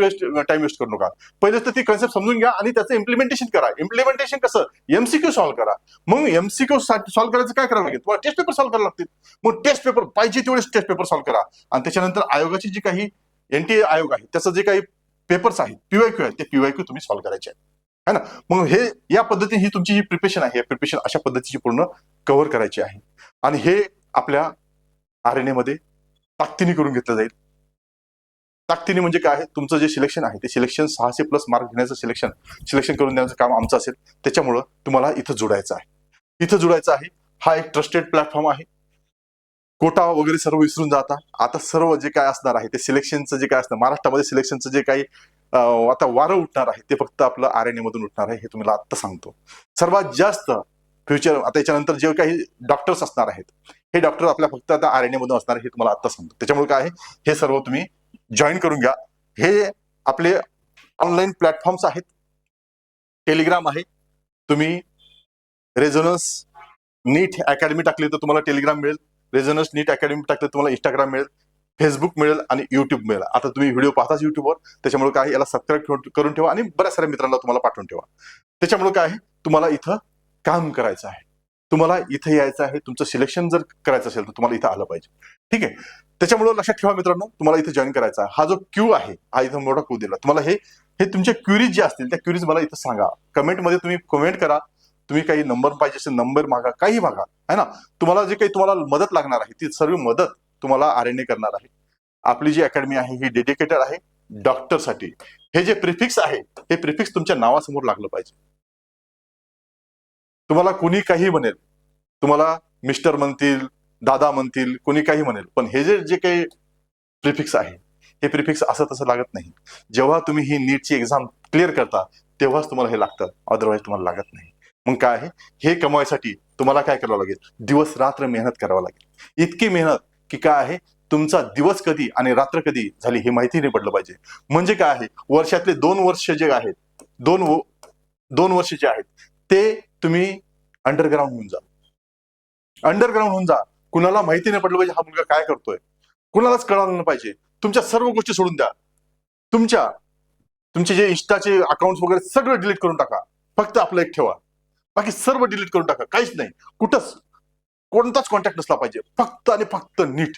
टाइम वेस्ट करू नका. पहिलेच तर ती कन्सेप्ट समजून घ्या आणि त्याचं इम्प्लिमेंटेशन करा. इम्प्लिमेंटेशन कसं, एमसीक्यू सॉल्व्ह करा. मग एमसीक्यू सॉल्व्ह करायचं काय करावं लागेल, तुम्हाला टेस्ट पेपर सॉल्व्ह करायला लागतील. मग टेस्ट पेपर पाहिजे तेवढेच टेस्ट पेपर सॉल्व्ह करा आणि त्याच्यानंतर आयोगाची जी काही एनटीए आयोग आहे त्याचं जे काही पेपर्स आहेत, पीवायक्यू आहेत, ते पीवायक्यू तुम्ही सॉल्व्ह करायचे आहे ना. मग हे या पद्धतीने ही तुमची जी प्रिपरेशन आहे, प्रिपरेशन अशा पद्धतीची पूर्ण कव्हर करायची आहे आणि हे आपल्या आरएनए मध्ये ताकदीने करून घेतलं जाईल. ताकदीने म्हणजे काय आहे, तुमचं जे सिलेक्शन आहे ते सिलेक्शन 600+ मार्क घेण्याचं सिलेक्शन करून देण्याचं काम आमचं असेल. त्याच्यामुळं तुम्हाला इथं जोडायचं आहे. हा एक ट्रस्टेड प्लॅटफॉर्म आहे. कोटा वगैरे सर्व विसरून जाता. आता सर्व जे काय असणार आहे ते सिलेक्शनचं जे काय असणार, महाराष्ट्रामध्ये सिलेक्शनचं जे काही आता वारं उठणार आहे ते फक्त आपलं आरएनए मधून उठणार आहे, हे तुम्हाला आत्ता सांगतो. सर्वात जास्त फ्युचर आता याच्यानंतर जे काही डॉक्टर्स असणार आहेत, हे डॉक्टर आपल्या फक्त आता आरएनए मधून असणार आहे, हे तुम्हाला आत्ता सांगतो. त्याच्यामुळे काय आहे, हे सर्व तुम्ही जॉईन करून घ्या. हे आपले ऑनलाईन प्लॅटफॉर्म्स आहेत. टेलिग्राम आहे, तुम्ही रेझोनन्स नीट अकॅडमी टाकली तर तुम्हाला टेलिग्राम मिळेल. रेझोनन्स नीट अकॅडमी टाकलं तर तुम्हाला इंस्टाग्राम मिळेल, फेसबुक मिळेल आणि युट्यूब मिळेल. आता तुम्ही व्हिडिओ पाहताच युट्यूबवर, त्याच्यामुळे काय याला सबस्क्राईब करून ठेवा आणि बऱ्याच साऱ्या मित्रांना तुम्हाला पाठवून ठेवा. त्याच्यामुळे काय आहे, तुम्हाला इथं काम करायचं आहे. तुम्हाला इथे यायचं आहे. तुमचं सिलेक्शन जर करायचं असेल तर तुम्हाला इथं आलं पाहिजे. ठीक आहे. त्याच्यामुळे लक्षात ठेवा मित्रांनो, तुम्हाला इथे जॉईन करायचा आहे. हा जो क्यू आहे, हा इथं मोठा क्यू दिला तुम्हाला. हे तुमच्या क्युरीज ज्या असतील त्या क्युरीज मला इथं सांगा. कमेंटमध्ये तुम्ही कमेंट करा. तुम्ही काही नंबर पाहिजे असेल नंबर मागा, काही मागा, है ना. तुम्हाला जे काही तुम्हाला मदत लागणार आहे ती सर्व मदत तुम्हाला RNA करणार आहे. आपली जी अकॅडमी आहे ही डेडिकेटेड आहे डॉक्टरसाठी. हे जे प्रिफिक्स आहे हे प्रिफिक्स तुमच्या नावासमोर लागलं पाहिजे. तुम्हाला कुणी काही म्हणेल, तुम्हाला मिस्टर म्हणतील, दादा म्हणतील, कुणी काही म्हणेल, पण हे जे काही प्रिफिक्स आहे हे प्रिफिक्स असं तसं लागत नाही. जेव्हा तुम्ही ही नीटची एक्झाम क्लिअर करता तेव्हाच तुम्हाला हे लागतं, अदरवाईज तुम्हाला लागत नाही. मग काय आहे, हे कमवायसाठी तुम्हाला काय करावं लागेल, दिवस रात्र मेहनत करावं लागेल. इतकी मेहनत की काय आहे, तुमचा दिवस कधी आणि रात्र कधी झाली हे माहिती नाही पडलं पाहिजे. म्हणजे काय आहे, वर्षातले 2 वर्ष जे आहेत, दोन वर्ष जे आहेत ते तुम्ही अंडरग्राऊंड होऊन जा. अंडरग्राऊंड होऊन जा. कुणाला माहिती नाही पडलं पाहिजे हा मुलगा काय करतोय, कुणालाच कळालं नाही पाहिजे. तुमच्या सर्व गोष्टी सोडून द्या. तुमचे जे इंस्टाचे अकाउंट वगैरे सगळं डिलीट करून टाका. फक्त आपलं एक ठेवा. बाकी सर्व डिलीट करून टाका. काहीच नाही. कोणताच कॉन्टॅक्ट नसला पाहिजे. फक्त आणि फक्त नीट.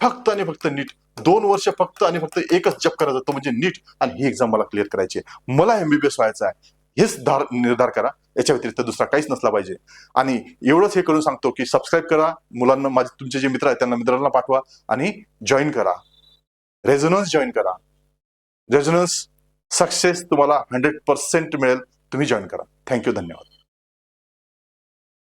फक्त आणि फक्त नीट. 2 वर्ष फक्त आणि फक्त एकच जप करायचं, तो म्हणजे नीट. आणि ही एक्झाम मला क्लिअर करायची आहे. मला MBBS व्हायचं आहे. हेच निर्धार करा. याच्या व्यतिरिक्त दुसरा काहीच नसला पाहिजे. आणि एवढंच हे करून सांगतो की सबस्क्राईब करा. मुलांना, माझे तुमचे जे मित्र आहेत त्यांना मित्रांना पाठवा आणि जॉईन करा. रेझोनन्स जॉईन करा. रेझोनन्स सक्सेस तुम्हाला 100% मिळेल. तुम्ही जॉईन करा. थँक्यू. धन्यवाद.